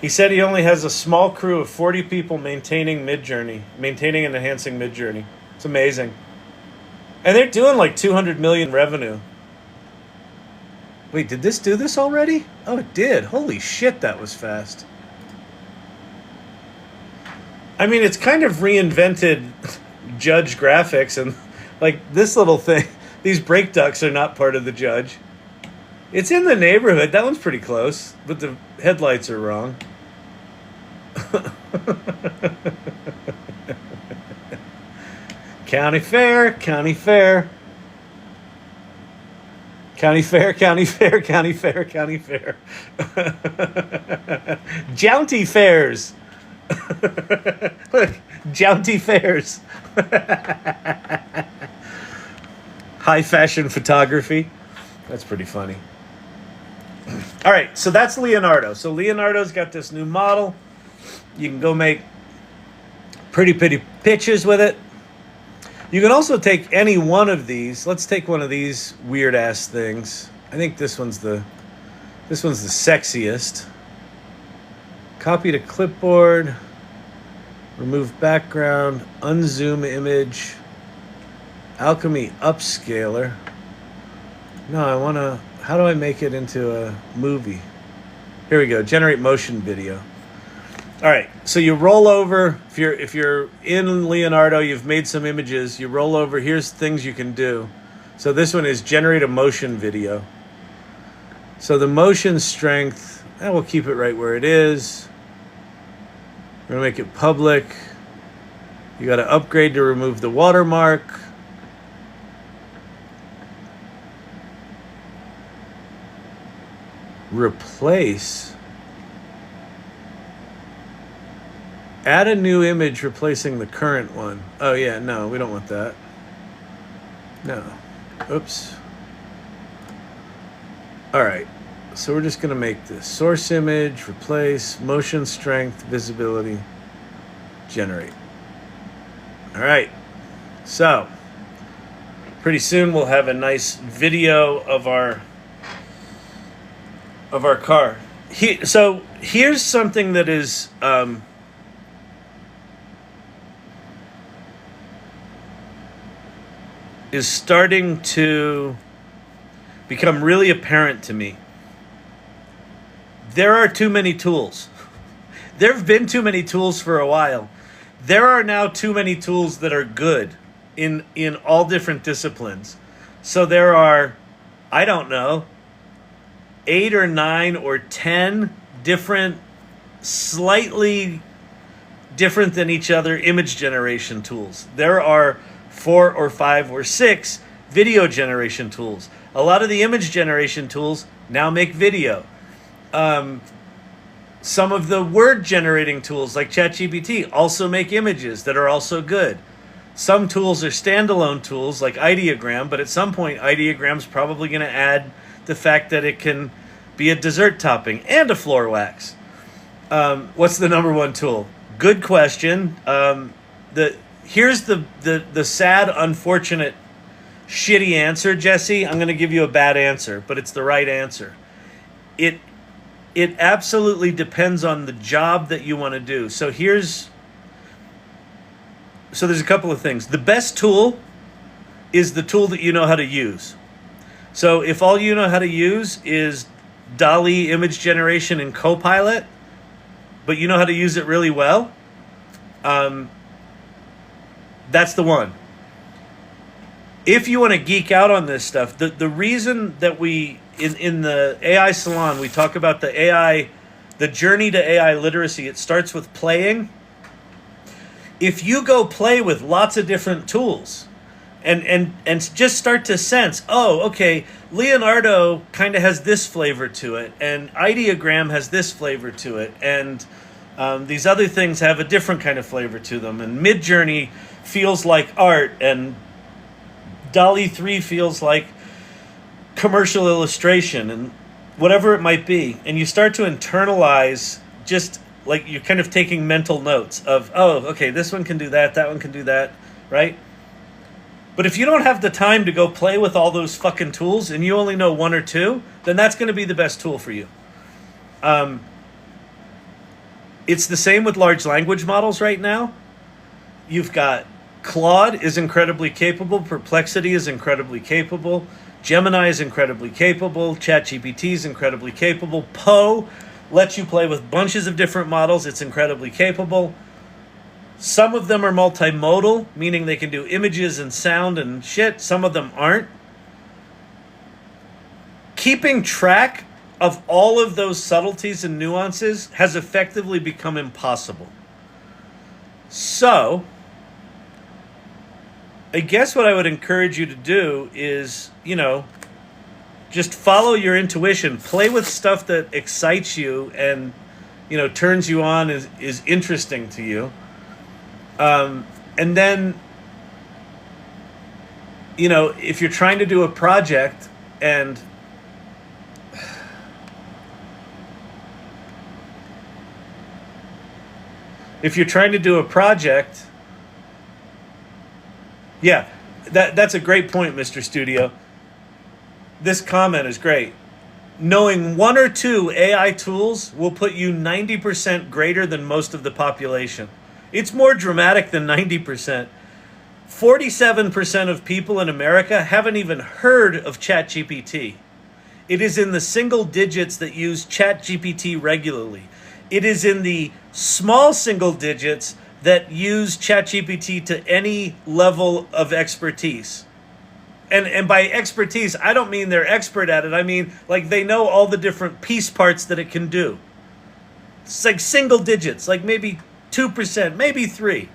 said he only has a small crew of 40 people maintaining and enhancing MidJourney. It's amazing. And they're doing like 200 million revenue. Wait, did this do this already? Oh, it did. Holy shit, that was fast. I mean, it's kind of reinvented Judge graphics, and like this little thing, these brake ducts are not part of the Judge. It's in the neighborhood. That one's pretty close, but the headlights are wrong. County Fair, County Fair. County Fair, County Fair, County Fair, County Fair. Jaunty Fairs. Look, Jaunty Fairs. High fashion photography. That's pretty funny. All right, so that's Leonardo. So Leonardo's got this new model. You can go make pretty pictures with it. You can also take any one of these. Let's take one of these weird ass things. I think this one's the sexiest. Copy to clipboard. Remove background. Unzoom image. Alchemy upscaler. No, I want to... How do I make it into a movie? Here we go. Generate motion video. All right. So you roll over. If you're in Leonardo, you've made some images. You roll over. Here's things you can do. So this one is generate a motion video. So the motion strength, we'll keep it right where it is. We're going to make it public. You got to upgrade to remove the watermark. Replace. Add a new image replacing the current one. Oh yeah, no, we don't want that. No. Oops. All right. So we're just going to make this source image, replace, motion strength, visibility, generate. All right. So pretty soon we'll have a nice video of our car. So here's something that is starting to become really apparent to me. There are too many tools. There have been too many tools for a while. There are now too many tools that are good in all different disciplines. So there are, I don't know, 8 or 9 or 10 different, slightly different than each other image generation tools. There are 4 or 5 or 6 video generation tools. A lot of the image generation tools now make video. Some of the word generating tools like ChatGPT also make images that are also good. Some tools are standalone tools like Ideogram, but at some point Ideogram's probably going to add the fact that it can be a dessert topping and a floor wax. What's the number one tool? Good question. Here's the sad, unfortunate, shitty answer, Jesse. I'm going to give you a bad answer, but it's the right answer. It absolutely depends on the job that you want to do. So there's a couple of things. The best tool is the tool that you know how to use. So if all you know how to use is DALL-E image generation and Copilot, but you know how to use it really well, that's the one. If you want to geek out on this stuff, the reason that we, in the AI Salon, we talk about the journey to AI literacy, it starts with playing. If you go play with lots of different tools and just start to sense, oh, okay, Leonardo kind of has this flavor to it, and Ideogram has this flavor to it, and these other things have a different kind of flavor to them, and MidJourney feels like art, and DALL-E 3 feels like commercial illustration, and whatever it might be. And you start to internalize, just like you're kind of taking mental notes of, oh, okay, this one can do that, that one can do that, right? But if you don't have the time to go play with all those fucking tools and you only know 1 or 2, then that's going to be the best tool for you. It's the same with large language models right now. You've got Claude is incredibly capable. Perplexity is incredibly capable. Gemini is incredibly capable. ChatGPT is incredibly capable. Poe lets you play with bunches of different models. It's incredibly capable. Some of them are multimodal, meaning they can do images and sound and shit. Some of them aren't. Keeping track of all of those subtleties and nuances has effectively become impossible. So, I guess what I would encourage you to do is, just follow your intuition. Play with stuff that excites you and, turns you on, is interesting to you. And then, if you're trying to do a project and yeah, that's a great point, Mr. Studio. This comment is great. Knowing one or two AI tools will put you 90% greater than most of the population. It's more dramatic than 90%. 47% of people in America haven't even heard of ChatGPT. It is in the single digits that use ChatGPT regularly. It is in the small single digits that use ChatGPT to any level of expertise. And by expertise, I don't mean they're expert at it. I mean, like, they know all the different piece parts that it can do. It's like single digits, like maybe 2%, maybe 3%.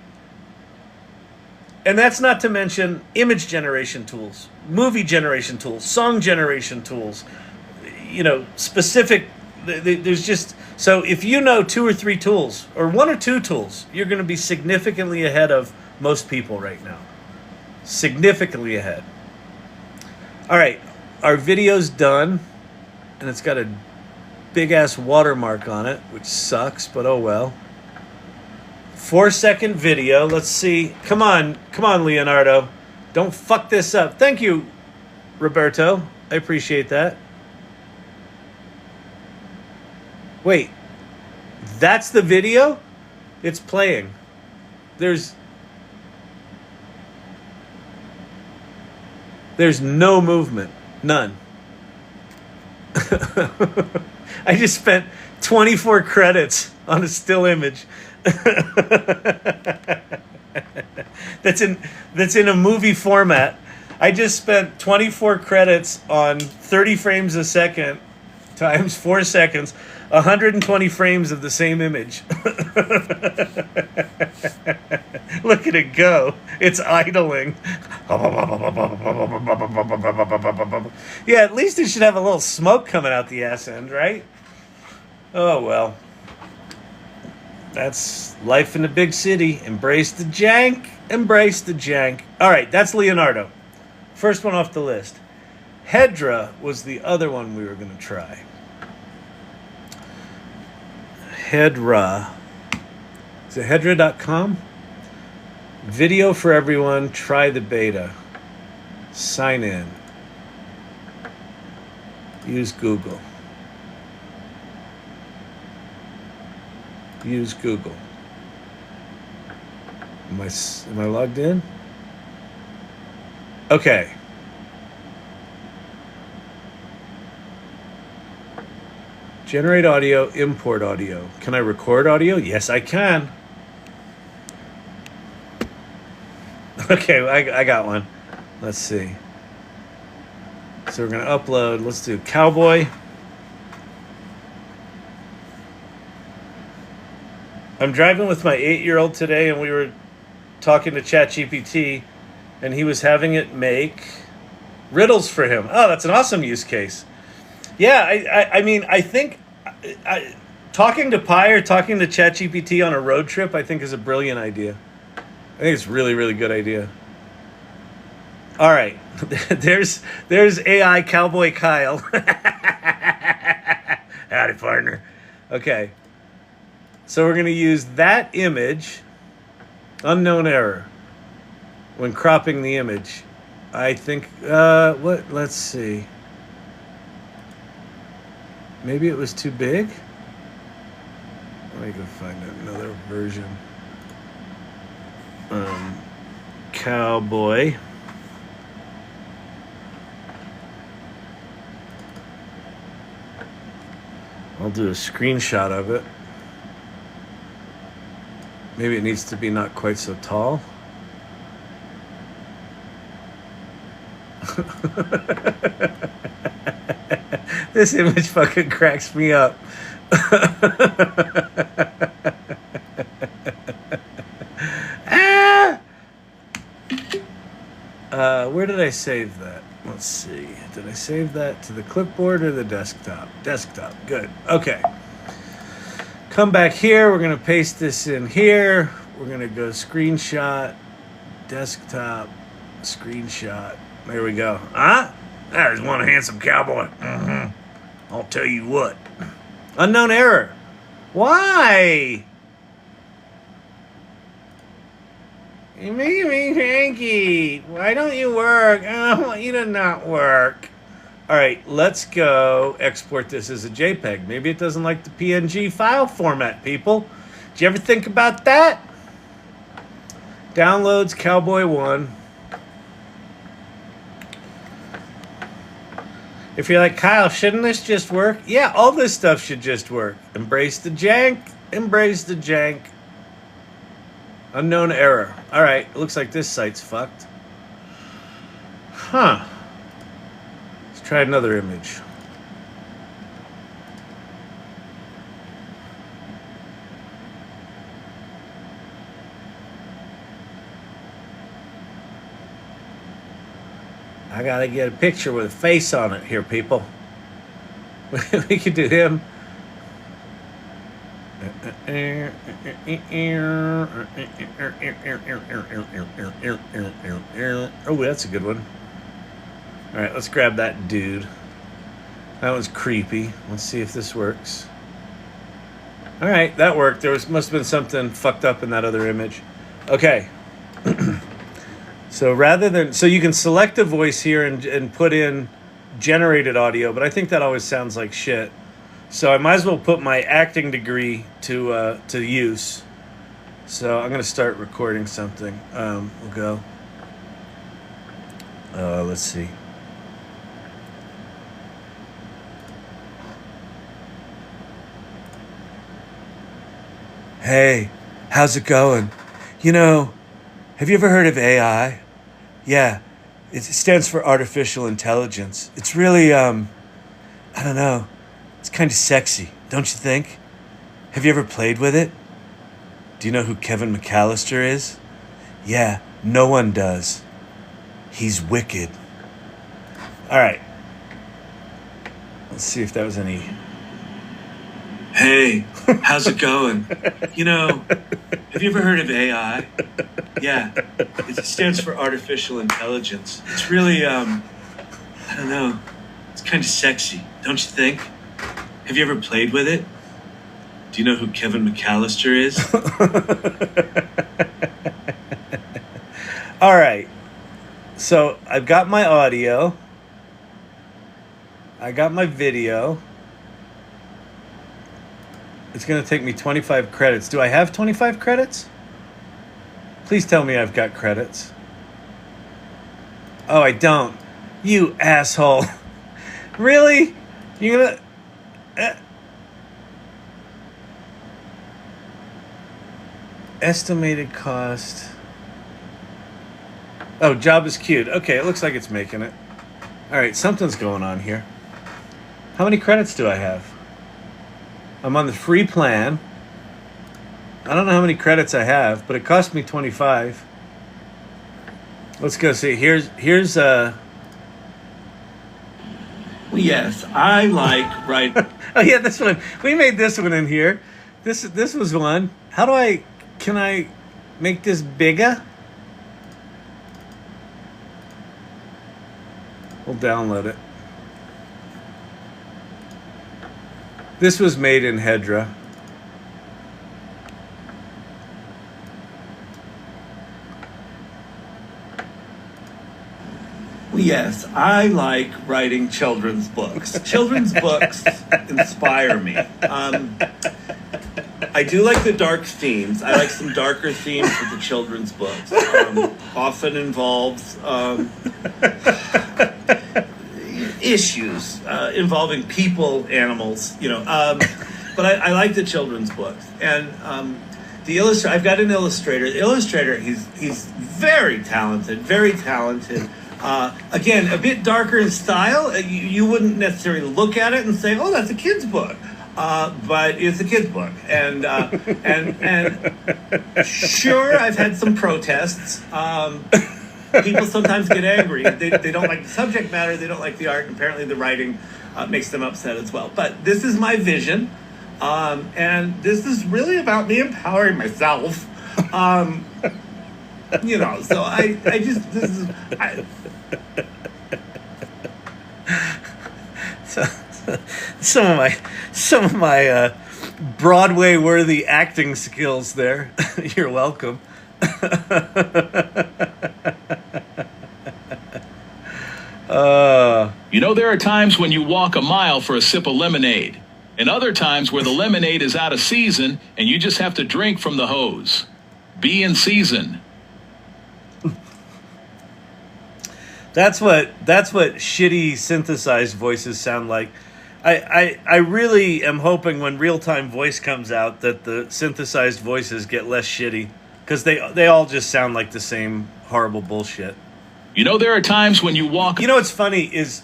And that's not to mention image generation tools, movie generation tools, song generation tools, specific. There's just, so if you know 2 or 3 tools, or 1 or 2 tools, you're going to be significantly ahead of most people right now. Significantly ahead. All right, our video's done, and it's got a big-ass watermark on it, which sucks, but oh well. 4-second video. Let's see. Come on, Leonardo. Don't fuck this up. Thank you, Roberto. I appreciate that. Wait, that's the video? It's playing. There's no movement. None. I just spent 24 credits on a still image. That's in a movie format. I just spent 24 credits on 30 frames a second times 4 seconds, 120 frames of the same image. Look at it go. It's idling. Yeah, at least it should have a little smoke coming out the ass end, right? Oh, well. That's life in the big city. Embrace the jank. Embrace the jank. All right, that's Leonardo. First one off the list. Hedra was the other one we were going to try. Hedra. Is it Hedra.com? Video for everyone. Try the beta. Sign in. Use Google. Use Google. Am I logged in? Okay. Generate audio, import audio. Can I record audio? Yes, I can. Okay, I got one. Let's see. So we're going to upload. Let's do Cowboy. I'm driving with my 8-year-old today, and we were talking to ChatGPT, and he was having it make riddles for him. Oh, that's an awesome use case. Yeah, I mean, I think talking to Pi or talking to ChatGPT on a road trip, I think, is a brilliant idea. I think it's really, really good idea. All right, there's AI Cowboy Kyle. Howdy, partner. Okay, so we're going to use that image, unknown error, when cropping the image. I think, let's see. Maybe it was too big? Let me go find another version. Cowboy. I'll do a screenshot of it. Maybe it needs to be not quite so tall. This image fucking cracks me up. Where did I save that? Let's see. Did I save that to the clipboard or the desktop? Desktop. Good. Okay. Come back here. We're going to paste this in here. We're going to go screenshot, desktop, screenshot. There we go. Huh? There's one handsome cowboy. I'll tell you what. Unknown error. Why? You're making me cranky. Why don't you work? I don't want you to not work. All right, let's go export this as a JPEG. Maybe it doesn't like the PNG file format, people. Did you ever think about that? Downloads Cowboy 1. If you're like, Kyle, shouldn't this just work? Yeah, all this stuff should just work. Embrace the jank. Embrace the jank. Unknown error. All right, it looks like this site's fucked. Huh. Let's try another image. I gotta get a picture with a face on it here, people. We could do him. Oh, that's a good one. All right, let's grab that dude. That was creepy. Let's see if this works. All right, that worked. There must have been something fucked up in that other image. Okay. So you can select a voice here and put in generated audio, but I think that always sounds like shit. So I might as well put my acting degree to use. So I'm gonna start recording something. We'll go. Let's see. Hey, how's it going? You know, have you ever heard of AI? Yeah, it stands for artificial intelligence. It's really, I don't know. It's kind of sexy, don't you think? Have you ever played with it? Do you know who Kevin Mcallister is? Yeah, no one does. He's wicked. All right. Let's see if that was any... Hey, how's it going? You know, have you ever heard of AI? Yeah, it stands for artificial intelligence. It's really, I don't know. It's kind of sexy, don't you think? Have you ever played with it? Do you know who Kevin Mcallister is? All right. So I've got my audio. I got my video. It's going to take me 25 credits. Do I have 25 credits? Please tell me I've got credits. Oh, I don't. You asshole. Really? You're going to... Estimated cost. Oh, job is queued. Okay, it looks like it's making it. All right, something's going on here. How many credits do I have? I'm on the free plan. I don't know how many credits I have, but it cost me 25. Let's go see. Here's well, yes, I like right. Oh yeah, this one. We made this one in here. This was one. Can I make this bigger? We'll download it. This was made in Hedra. Yes, I like writing children's books. Children's books inspire me. I do like the dark themes. I like some darker themes with the children's books. often involves issues involving people, animals, but I like the children's books. And the illustrator, I've got an illustrator. The illustrator, he's very talented, very talented. Again, a bit darker in style. You wouldn't necessarily look at it and say, "Oh, that's a kid's book," but it's a kid's book. And sure, I've had some protests. People sometimes get angry. They don't like the subject matter. They don't like the art. And apparently, the writing makes them upset as well. But this is my vision, and this is really about me empowering myself. So I just this is. Some of my Broadway worthy acting skills there. You're welcome. There are times when you walk a mile for a sip of lemonade, and other times where the lemonade is out of season and you just have to drink from the hose. Be in season. That's what shitty synthesized voices sound like. I really am hoping when Realtime Voice comes out that the synthesized voices get less shitty, because they all just sound like the same horrible bullshit. There are times when you walk... What's funny is,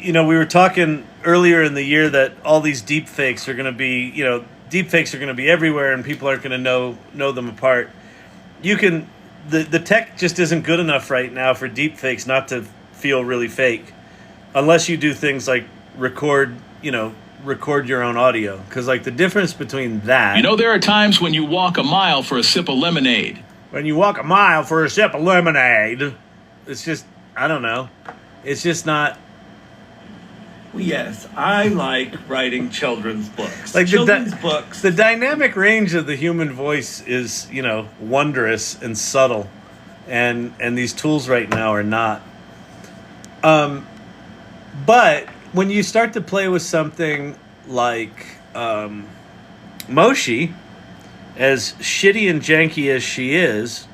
we were talking earlier in the year that all these deep fakes are going to be, deep fakes are going to be everywhere and people aren't going to know them apart. The tech just isn't good enough right now for deep fakes not to feel really fake, unless you do things like record your own audio. Because the difference between that... there are times when you walk a mile for a sip of lemonade. When you walk a mile for a sip of lemonade, it's just, I don't know. It's just not... Yes, I like writing children's books. Children's books. The dynamic range of the human voice is, wondrous and subtle, and these tools right now are not. But when you start to play with something like Moshi, as shitty and janky as she is,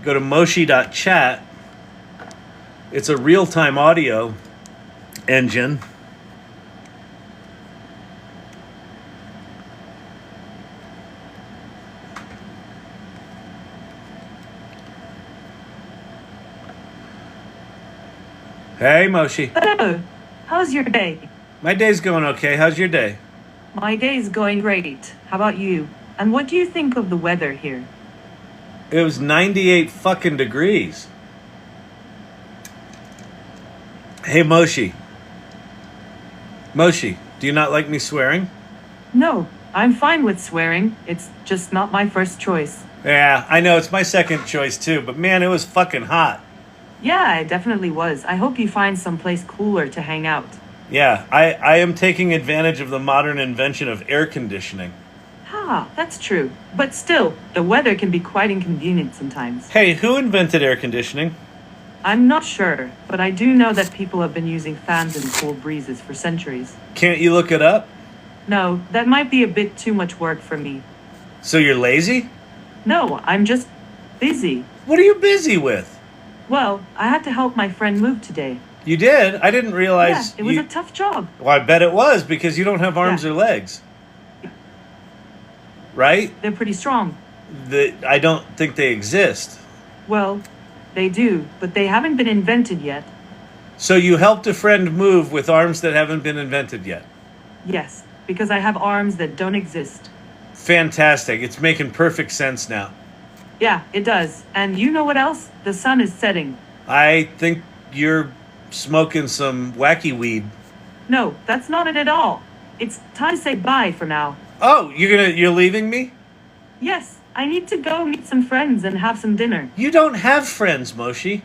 go to Moshi.chat. It's a real-time audio engine. Hey, Moshi. Hello. How's your day? My day's going okay. How's your day? My day's going great. How about you? And what do you think of the weather here? It was 98 fucking degrees. Hey, Moshi. Moshi, do you not like me swearing? No, I'm fine with swearing. It's just not my first choice. Yeah, I know. It's my second choice, too. But, man, it was fucking hot. Yeah, it definitely was. I hope you find someplace cooler to hang out. Yeah, I am taking advantage of the modern invention of air conditioning. Ah, that's true. But still, the weather can be quite inconvenient sometimes. Hey, who invented air conditioning? I'm not sure, but I do know that people have been using fans and cool breezes for centuries. Can't you look it up? No, that might be a bit too much work for me. So you're lazy? No, I'm just busy. What are you busy with? Well, I had to help my friend move today. You did? I didn't realize... Yeah, it was a tough job. Well, I bet it was, because you don't have arms or legs. Right? They're pretty strong. I don't think they exist. Well, they do, but they haven't been invented yet. So you helped a friend move with arms that haven't been invented yet? Yes, because I have arms that don't exist. Fantastic. It's making perfect sense now. Yeah, it does. And you know what else? The sun is setting. I think you're smoking some wacky weed. No, that's not it at all. It's time to say bye for now. Oh, you're leaving me? Yes, I need to go meet some friends and have some dinner. You don't have friends, Moshi.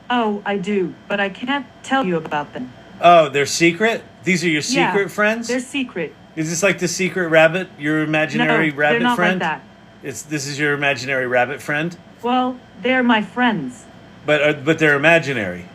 Oh, I do, but I can't tell you about them. Oh, they're secret? These are your secret friends? They're secret. Is this like the secret rabbit, your imaginary rabbit they're not friend? like that. This is your imaginary rabbit friend? Well, they're my friends. But they're imaginary.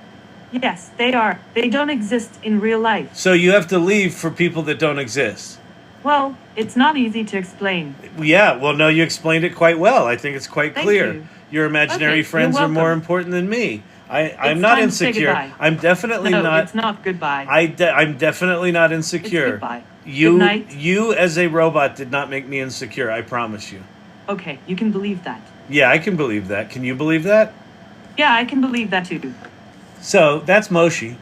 Yes, they are. They don't exist in real life. So you have to leave for people that don't exist. Well, it's not easy to explain. Yeah, well, no, you explained it quite well. I think it's quite clear. Thank you. your imaginary Okay, you're friends are more welcome. important than me. I'm It's not time to say insecure. goodbye. I'm definitely No, not. it's not goodbye. I'm definitely not insecure. goodbye. You, Good night. you as a robot did not make me insecure. I promise you. Okay, you can believe that. Yeah, I can believe that. Can you believe that? Yeah, I can believe that too. So that's Moshi.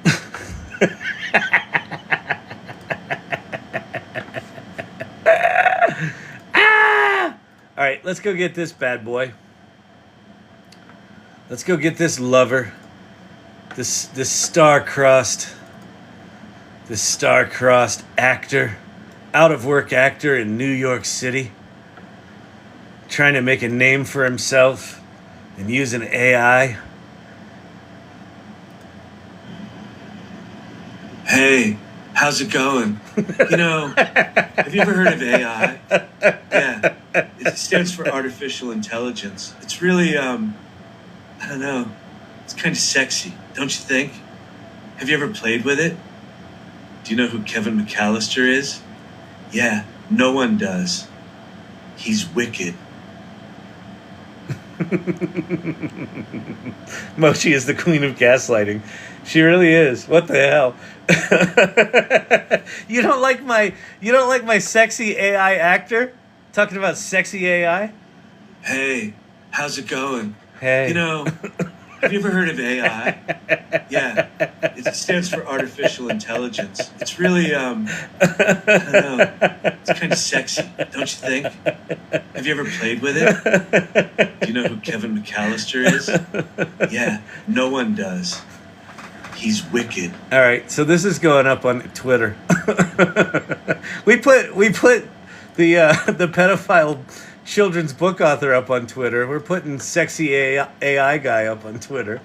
All right, let's go get this bad boy. Let's go get this lover. This star-crossed actor, out of work actor in New York City, trying to make a name for himself and using AI. Hey, how's it going? You know, have you ever heard of AI? Yeah, it stands for artificial intelligence. It's really, I don't know, it's kind of sexy, don't you think? Have you ever played with it? Do you know who Kevin Mcallister is? Yeah, no one does. He's wicked. Moshi is the queen of gaslighting. She really is. What the hell? You don't like my sexy AI actor? Talking about sexy AI? Hey, how's it going? Hey. You know, have you ever heard of AI? Yeah, it stands for artificial intelligence. It's really, I don't know, it's kind of sexy, don't you think? Have you ever played with it? Do you know who Kevin Mcallister is? Yeah, no one does. He's wicked. All right, so this is going up on Twitter. we put the pedophile children's book author up on Twitter. We're putting sexy AI guy up on Twitter.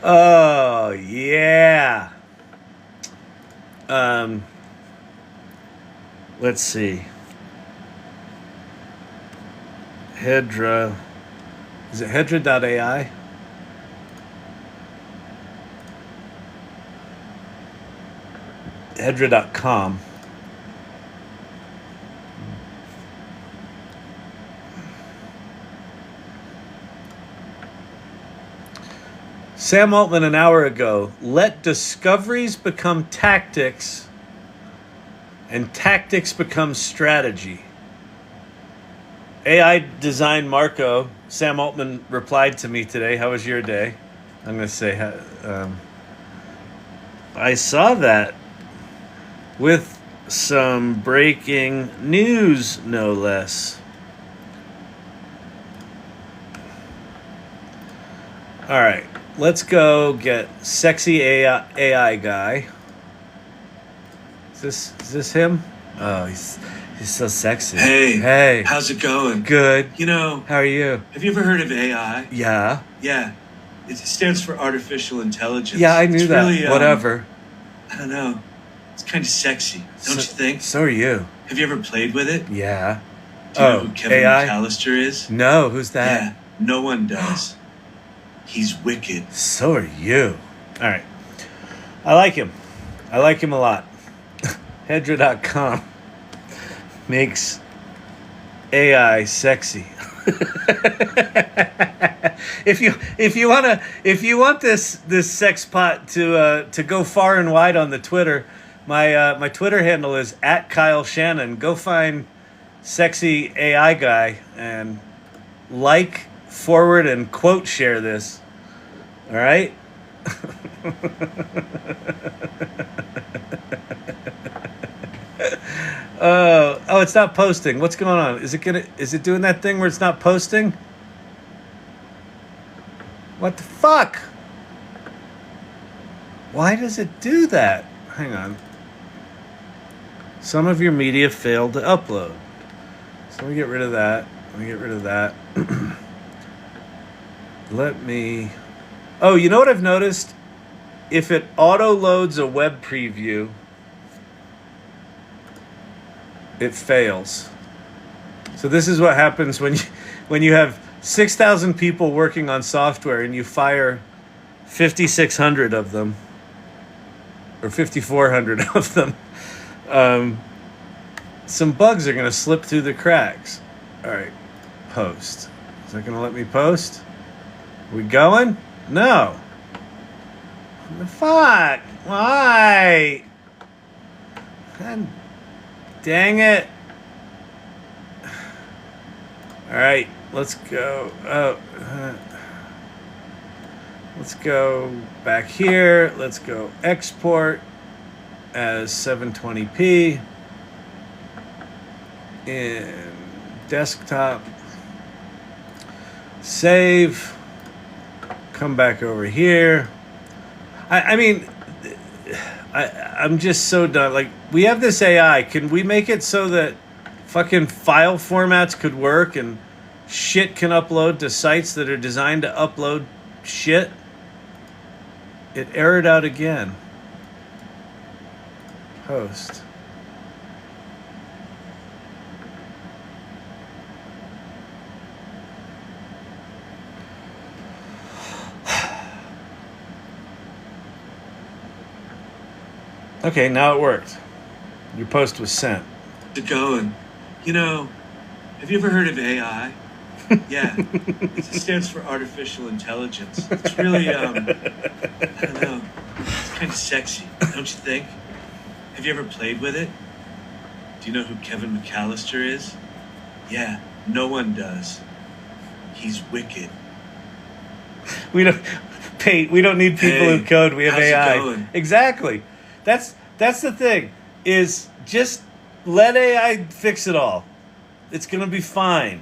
Oh yeah. Let's see. Hedra. Is it Hedra.ai? Hedra.com. Sam Altman an hour ago. Let discoveries become tactics and tactics become strategy. AI design Marco. Sam Altman replied to me today. How was your day? I'm going to say, I saw that with some breaking news, no less. All right, let's go get sexy AI guy. Is this him? Oh, he's so sexy. Hey, how's it going? Good. You know, How are you? have you ever heard of AI? Yeah. Yeah, it stands for artificial intelligence. Yeah, I knew it's that. Really, Whatever. I don't know, it's kind of sexy, don't you think? So are you. Have you ever played with it? Yeah. Do you know who Kevin AI? Mcallister is? No, who's that? Yeah, no one does. He's wicked. So are you. All right. I like him. I like him a lot. Hedra.com makes AI sexy. If you want this sex pot to go far and wide on the Twitter, my Twitter handle is @KyleShannon. Go find sexy AI guy and like, forward, and quote share this. All right. Oh, it's not posting. What's going on? Is it doing that thing where it's not posting? What the fuck? Why does it do that? Hang on. Some of your media failed to upload. So let me get rid of that. Oh, you know what I've noticed? If it auto loads a web preview, it fails. So this is what happens when you have 6,000 people working on software and you fire 5,600 of them or 5,400 of them. Some bugs are going to slip through the cracks. All right, post. Is that going to let me post? We going? No. What the fuck? Why? God dang it. All right, let's go. Let's go back here. Let's go export as 720p in desktop. Save. Come back over here. I'm just so done. Like, we have this AI. Can we make it so that fucking file formats could work and shit can upload to sites that are designed to upload shit? It errored out again. Post. Okay, now it worked. Your post was sent. How's it going? You know, have you ever heard of AI? Yeah, it stands for artificial intelligence. It's really, I don't know, it's kind of sexy, don't you think? Have you ever played with it? Do you know who Kevin Mcallister is? Yeah, no one does. He's wicked. We don't need people who code. We have how's AI. it going? Exactly. That's the thing. Is just let AI fix it all. It's gonna be fine.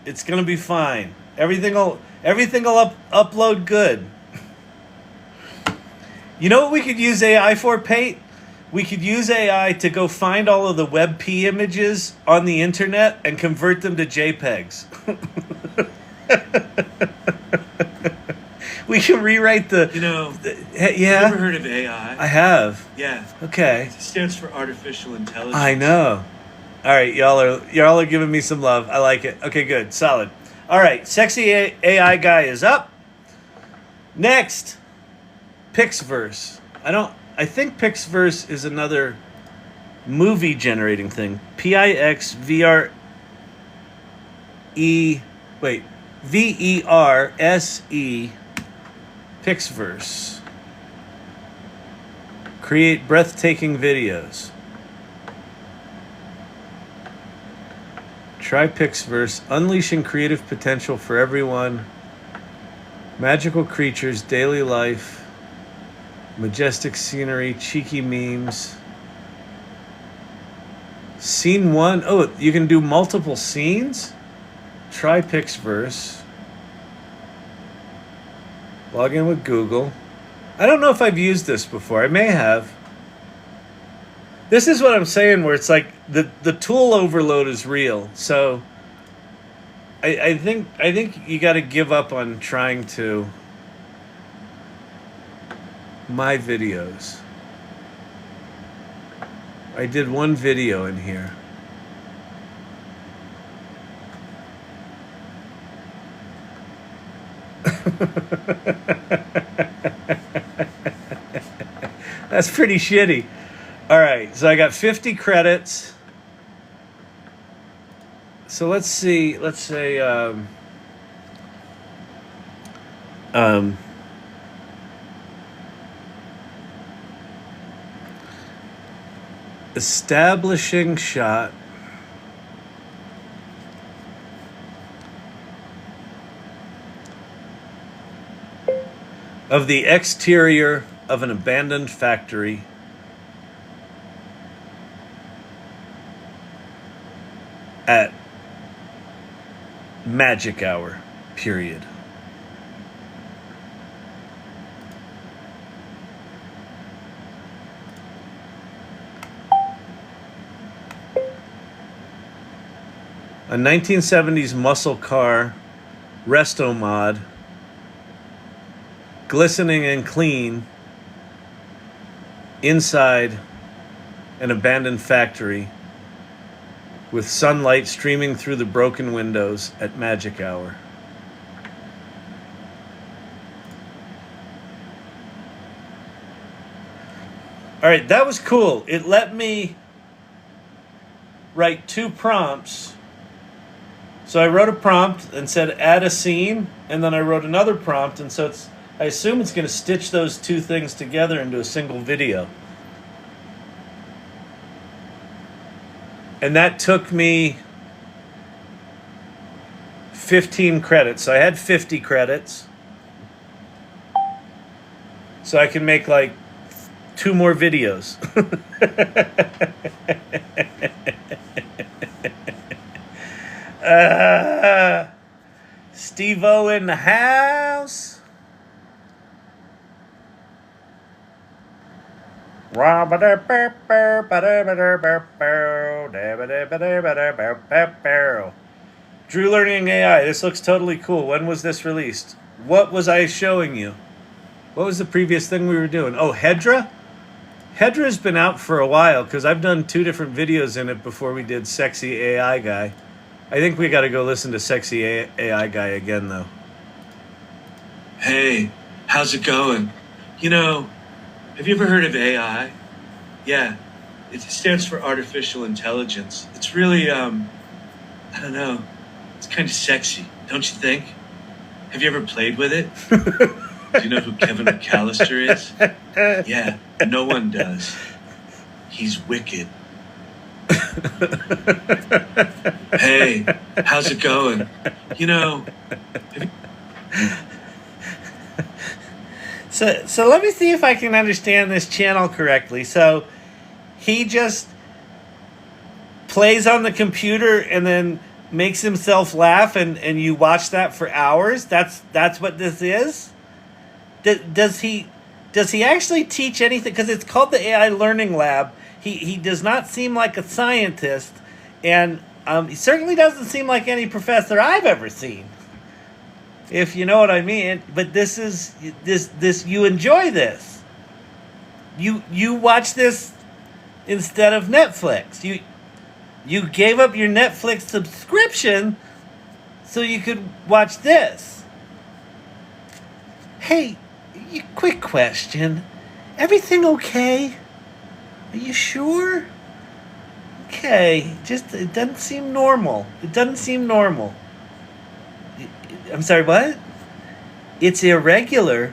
It's gonna be fine. Everything will upload good. You know what we could use AI for, Pate? We could use AI to go find all of the Webp images on the internet and convert them to JPEGs. We can rewrite the... You know, yeah? have you ever heard of AI? I have. Yeah. Okay. It stands for artificial intelligence. I know. All right, y'all are giving me some love. I like it. Okay, good. Solid. All right, sexy AI guy is up. Next, Pixiverse. I think Pixiverse is another movie generating thing. Pixvre. Wait. VERSE. Pixiverse. Create breathtaking videos. Try Pixiverse, unleashing creative potential for everyone. Magical creatures, daily life, majestic scenery, cheeky memes. Scene 1. Oh, you can do multiple scenes? Try Pixiverse. Log in with Google. I don't know if I've used this before. I may have. This is what I'm saying, where it's like the tool overload is real. So I think you got to give up on trying to my videos. I did one video in here. That's pretty shitty. All right, so I got 50 credits. So let's see. Let's say establishing shot. Of the exterior of an abandoned factory. At magic hour, period. A 1970s muscle car, resto mod, glistening and clean, inside an abandoned factory, with sunlight streaming through the broken windows at magic hour. All right, that was cool. It let me write 2 prompts So I wrote a prompt and said add a scene, and then I wrote another prompt, and so I assume it's going to stitch those two things together into a single video. And that took me 15 credits. So I had 50 credits. So I can make like 2 more videos. Steo in the house. Drew Learning AI. This looks totally cool. When was this released? What was I showing you? What was the previous thing we were doing? Oh, Hedra? Hedra's been out for a while because I've done 2 different videos in it before we did Sexy AI Guy. I think we got to go listen to Sexy AI Guy again, though. Hey, how's it going? You know, have you ever heard of AI? Yeah, it stands for artificial intelligence. It's really, I don't know, it's kind of sexy, don't you think? Have you ever played with it? Do you know who Kevin Mcallister is? Yeah, no one does. He's wicked. Hey, how's it going? You know... So let me see if I can understand this channel correctly. So he just plays on the computer and then makes himself laugh, and you watch that for hours? That's what this is? Does he actually teach anything? Because it's called the AI Learning Lab. He does not seem like a scientist, and he certainly doesn't seem like any professor I've ever seen, if you know what I mean. But this you enjoy this. You watch this instead of Netflix. You gave up your Netflix subscription so you could watch this. Hey, quick question. Everything okay? Are you sure? Okay, it doesn't seem normal. It doesn't seem normal. I'm sorry, what? It's irregular?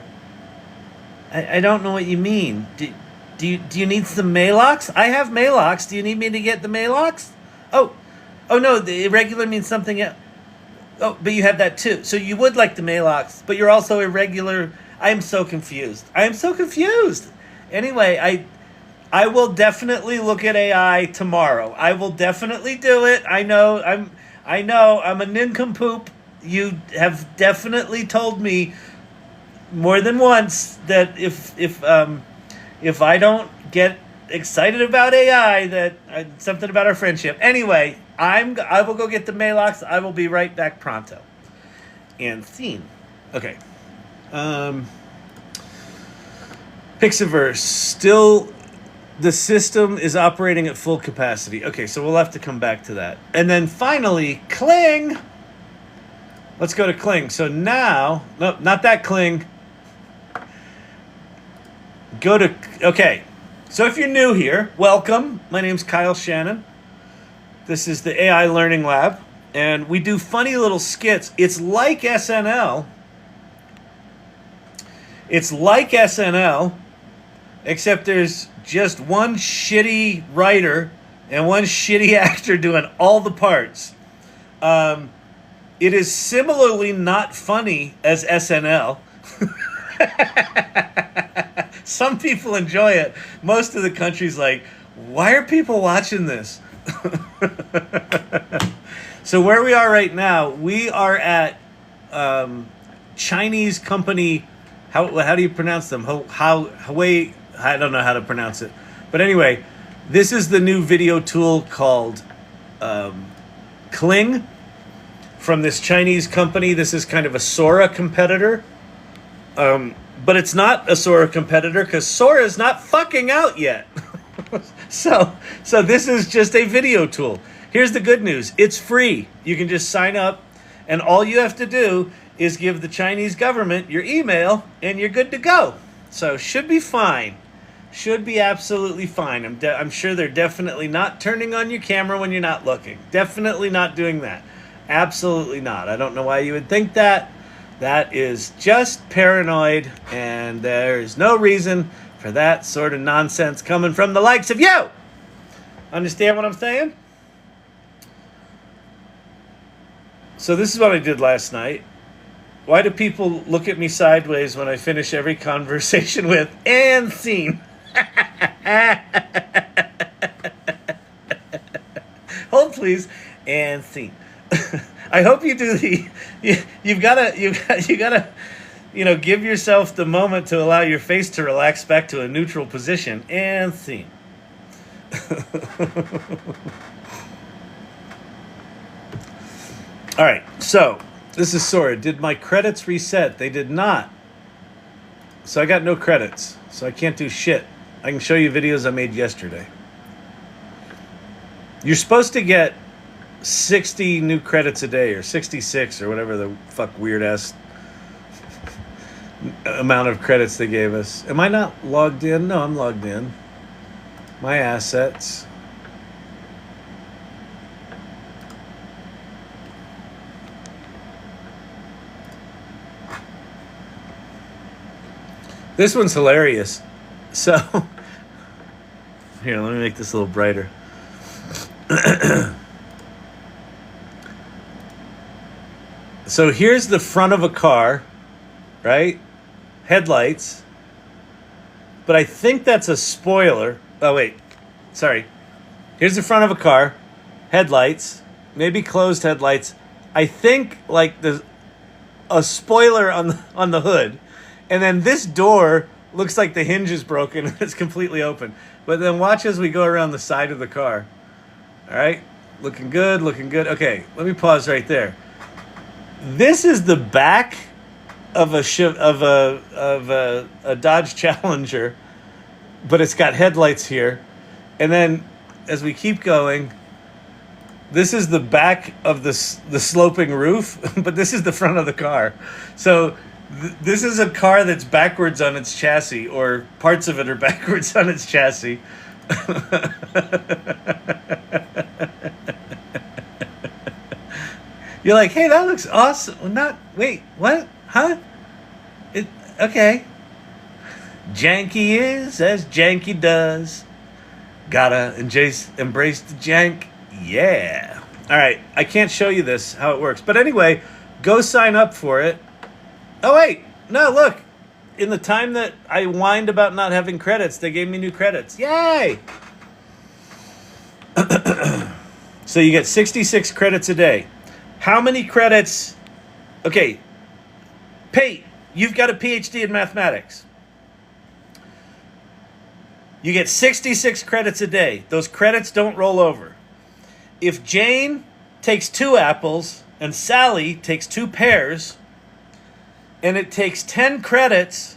I don't know what you mean. Do you need some Malox? I have Malox. Do you need me to get the Malox? Oh no, the irregular means something else. Oh, but you have that too. So you would like the Malox, but you're also irregular. I am so confused. Anyway, I will definitely look at AI tomorrow. I will definitely do it. I know I'm a nincompoop. You have definitely told me more than once that if I don't get excited about AI, that something about our friendship. Anyway, I will go get the Malox. I will be right back pronto. And scene. Okay. Pixiverse. Still, the system is operating at full capacity. Okay, so we'll have to come back to that. And then finally, Kling. Let's go to Kling. So now, no, not that Kling. Okay. So if you're new here, welcome. My name's Kyle Shannon. This is the AI Learning Lab, and we do funny little skits. It's like SNL. Except there's just one shitty writer and one shitty actor doing all the parts. It is similarly not funny as SNL. Some people enjoy it. Most of the country's like, why are people watching this? So where we are right now, we are at Chinese company. How do you pronounce them? Huawei. I don't know how to pronounce it. But anyway, this is the new video tool called Kling from this Chinese company. This is kind of a Sora competitor. But it's not a Sora competitor because Sora is not fucking out yet. So this is just a video tool. Here's the good news. It's free. You can just sign up, and all you have to do is give the Chinese government your email, and you're good to go. So should be fine. Should be absolutely fine. I'm sure they're definitely not turning on your camera when you're not looking. Definitely not doing that. Absolutely not. I don't know why you would think that. That is just paranoid, and there's no reason for that sort of nonsense coming from the likes of you. Understand what I'm saying? So this is what I did last night. Why do people look at me sideways when I finish every conversation with "and scene"? Hold please, and scene. I hope you do you've gotta give yourself the moment to allow your face to relax back to a neutral position, and scene. All right, so this is Sora. Did my credits reset? They did not. So I got no credits, so I can't do shit. I can show you videos I made yesterday. You're supposed to get 60 new credits a day, or 66, or whatever the fuck weird ass amount of credits they gave us. Am I not logged in? No, I'm logged in. My assets. This one's hilarious. So, here, let me make this a little brighter. So here's the front of a car, right? Headlights. But I think that's a spoiler. Oh, wait. Sorry. Here's the front of a car. Headlights. Maybe closed headlights. I think like a spoiler on the hood. And then this door looks like the hinge is broken and it's completely open. But then watch as we go around the side of the car. All right? Looking good, looking good. Okay, let me pause right there. This is the back of a Dodge Challenger, but it's got headlights here. And then as we keep going, this is the back of the sloping roof, but this is the front of the car. So this is a car that's backwards on its chassis, or parts of it are backwards on its chassis. You're like, hey, that looks awesome. Wait, what? Huh? Okay. Janky is as janky does. Gotta embrace the jank. Yeah. All right, I can't show you this, how it works. But anyway, go sign up for it. Oh, wait. No, look. In the time that I whined about not having credits, they gave me new credits. Yay! So you get 66 credits a day. How many credits? Okay, Pate, you've got a PhD in mathematics. You get 66 credits a day. Those credits don't roll over. If Jane takes 2 apples and Sally takes 2 pears, and it takes 10 credits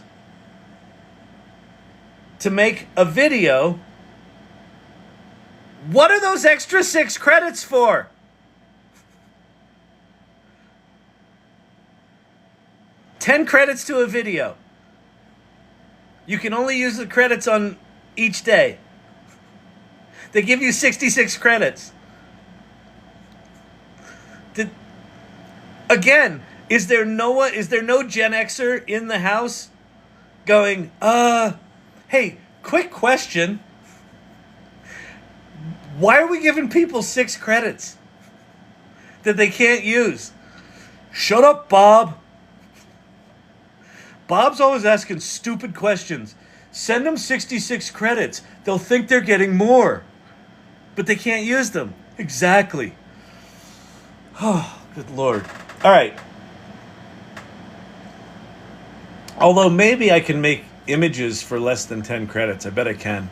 to make a video, what are those extra 6 credits for? $10 credits to a video. You can only use the credits on each day. They give you 66 credits. Again, is there no Gen Xer in the house going, hey, quick question. Why are we giving people 6 credits that they can't use? Shut up, Bob. Bob's always asking stupid questions. Send them 66 credits. They'll think they're getting more, but they can't use them. Exactly. Oh, good Lord. All right. Although maybe I can make images for less than 10 credits. I bet I can.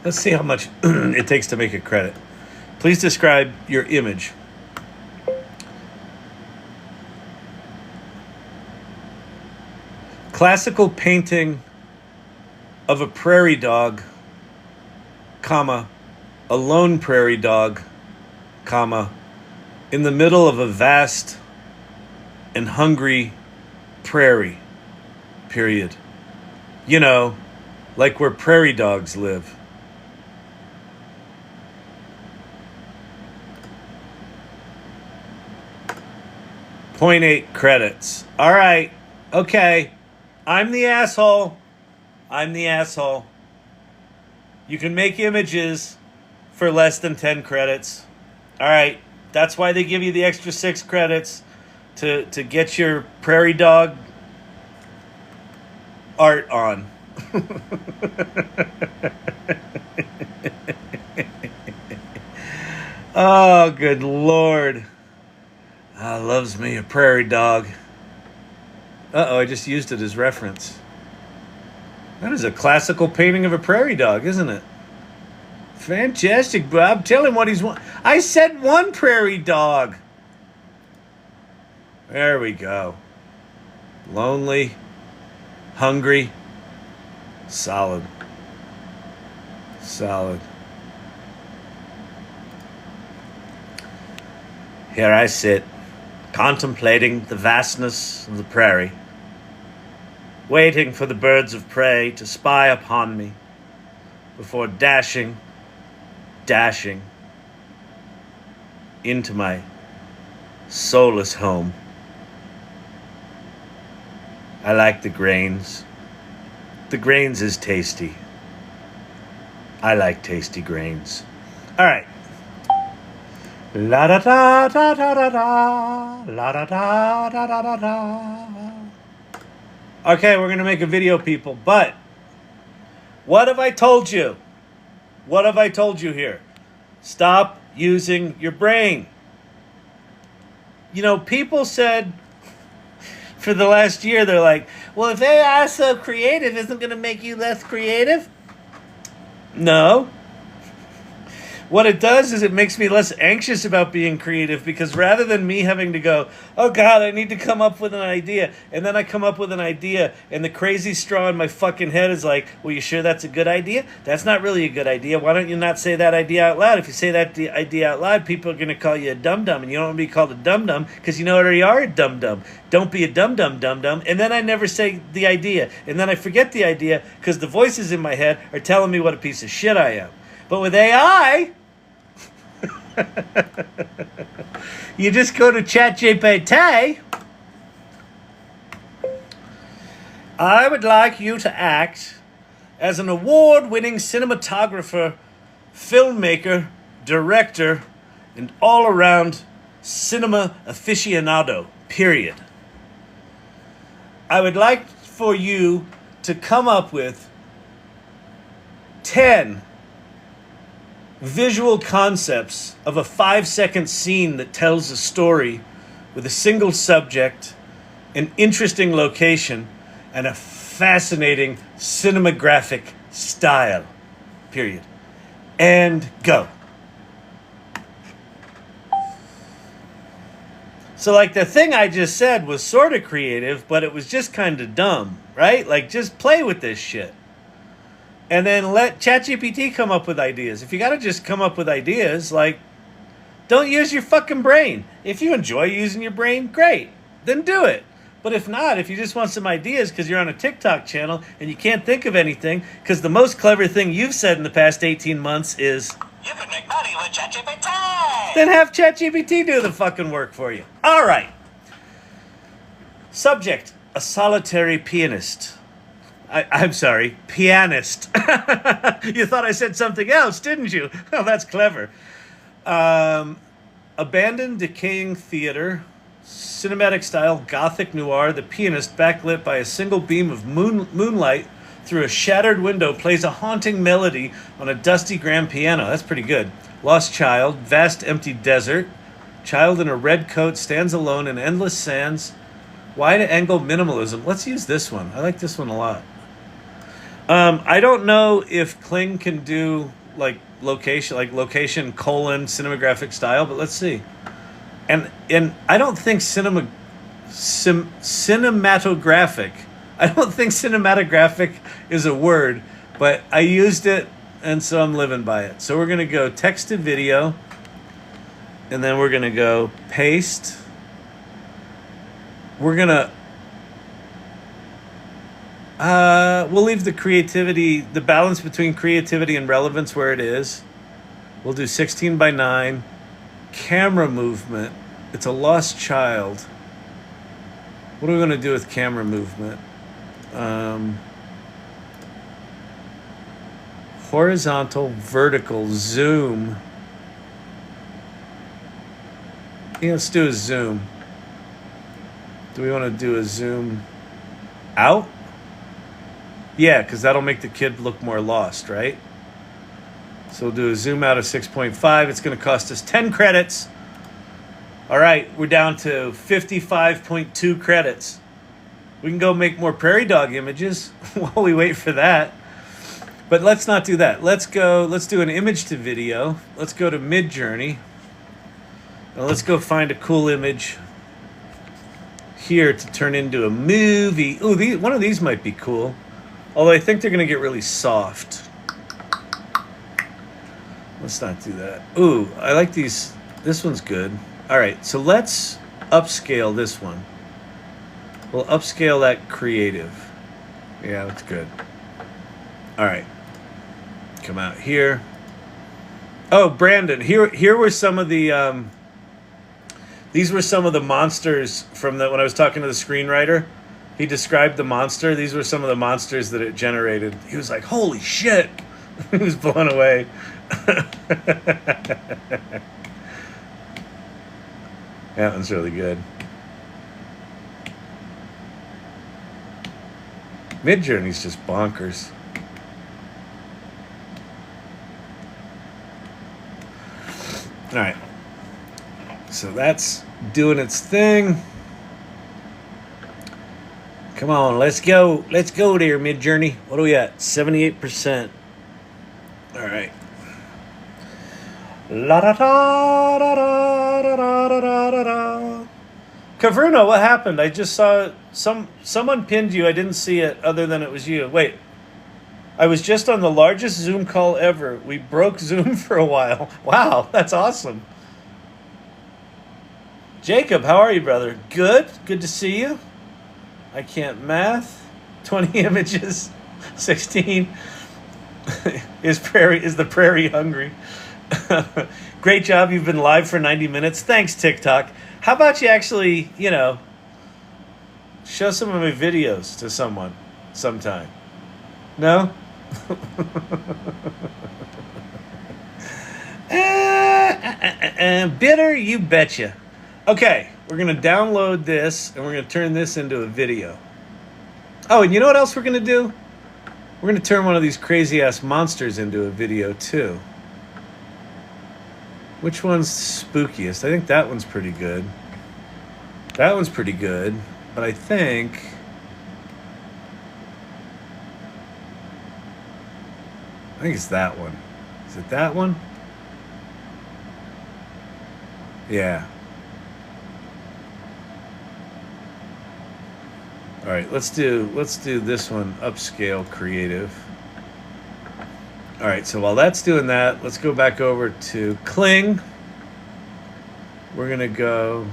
Let's see how much it takes to make a credit. Please describe your image. Classical painting of a prairie dog, comma, a lone prairie dog, comma, in the middle of a vast and hungry prairie, period. You know, like where prairie dogs live. 0.8 credits. All right. Okay. I'm the asshole. You can make images for less than 10 credits. All right. That's why they give you the extra 6 credits to get your Prairie Dog Art on. Oh, good Lord. Loves me a prairie dog. Uh-oh, I just used it as reference. That is a classical painting of a prairie dog, isn't it? Fantastic, Bob. Tell him what he's want. I said one prairie dog. There we go. Lonely, hungry, solid. Here I sit, contemplating the vastness of the prairie, waiting for the birds of prey to spy upon me before dashing into my soulless home. I like the grains. The grains is tasty. I like tasty grains. All right. La da da da da da da, la da da da da da da. Okay, we're gonna make a video, people. But what have I told you? What have I told you here? Stop using your brain. You know, people said for the last year, they're like, well, if AI is so creative, isn't it going to make you less creative? No. What it does is it makes me less anxious about being creative, because rather than me having to go, oh God, I need to come up with an idea, and then I come up with an idea, and the crazy straw in my fucking head is like, well, you sure that's a good idea? That's not really a good idea. Why don't you not say that idea out loud? If you say that idea out loud, people are going to call you a dum-dum, and you don't want to be called a dum-dum because you already are a dum-dum. Don't be a dum-dum dum-dum. And then I never say the idea, and then I forget the idea because the voices in my head are telling me what a piece of shit I am. But with AI... you just go to ChatGPT. I would like you to act as an award-winning cinematographer, filmmaker, director, and all-around cinema aficionado, period. I would like for you to come up with 10 visual concepts of a 5-second scene that tells a story with a single subject, an interesting location, and a fascinating cinematographic style. Period. And go. So like the thing I just said was sort of creative, but it was just kind of dumb, right? Like just play with this shit. And then let ChatGPT come up with ideas. If you got to just come up with ideas, like, don't use your fucking brain. If you enjoy using your brain, great. Then do it. But if not, if you just want some ideas because you're on a TikTok channel and you can't think of anything, because the most clever thing you've said in the past 18 months is, you can make money with ChatGPT. then have ChatGPT do the fucking work for you. All right. Subject, a solitary pianist. I'm sorry, pianist. You thought I said something else, didn't you? Oh, that's clever. Abandoned, decaying theater, cinematic style, gothic noir. The pianist, backlit by a single beam of moonlight through a shattered window, plays a haunting melody on a dusty grand piano. That's pretty good. Lost child, vast empty desert. Child in a red coat stands alone in endless sands. Wide-angle minimalism. Let's use this one. I like this one a lot. I don't know if Kling can do location cinematographic style, but let's see. And I don't think cinematographic. I don't think cinematographic is a word, but I used it, and so I'm living by it. So we're gonna go text to video, and then we're gonna go paste. We're gonna. We'll leave the creativity, the balance between creativity and relevance where it is. We'll do 16:9. Camera movement. It's a lost child. What are we going to do with camera movement? Horizontal, vertical, zoom. Yeah, let's do a zoom. Do we want to do a zoom out? Yeah, because that'll make the kid look more lost, right? So we'll do a zoom out of 6.5. It's going to cost us 10 credits. All right, we're down to 55.2 credits. We can go make more prairie dog images while we wait for that. But let's not do that. Let's do an image to video. Let's go to MidJourney. Now let's go find a cool image here to turn into a movie. Ooh, one of these might be cool. Although I think they're going to get really soft. Let's not do that. Ooh, I like these. This one's good. All right, so let's upscale this one. We'll upscale that creative. Yeah, that's good. All right. Come out here. Oh, Brandon, here were some of the these were some of the monsters from when I was talking to the screenwriter. He described the monster. These were some of the monsters that it generated. He was like, "Holy shit." He was blown away. That one's really good. MidJourney's just bonkers. All right. So that's doing its thing. Come on, let's go. Let's go there, MidJourney. What are we at? 78%. All right. La da da da da da da da da da. Caverna, what happened? I just saw someone pinned you. I didn't see it other than it was you. Wait. I was just on the largest Zoom call ever. We broke Zoom for a while. Wow, that's awesome. Jacob, how are you, brother? Good. Good to see you. I can't math. 20 images. 16. Is the prairie hungry? Great job. You've been live for 90 minutes. Thanks, TikTok. How about you actually, show some of my videos to someone sometime? No? Bitter, you betcha. Okay, we're going to download this, and we're going to turn this into a video. Oh, and you know what else we're going to do? We're going to turn one of these crazy-ass monsters into a video, too. Which one's spookiest? I think that one's pretty good. That one's pretty good, but I think it's that one. Is it that one? Yeah. All right, let's do this one, upscale creative. All right, so while that's doing that, let's go back over to Kling. We're gonna go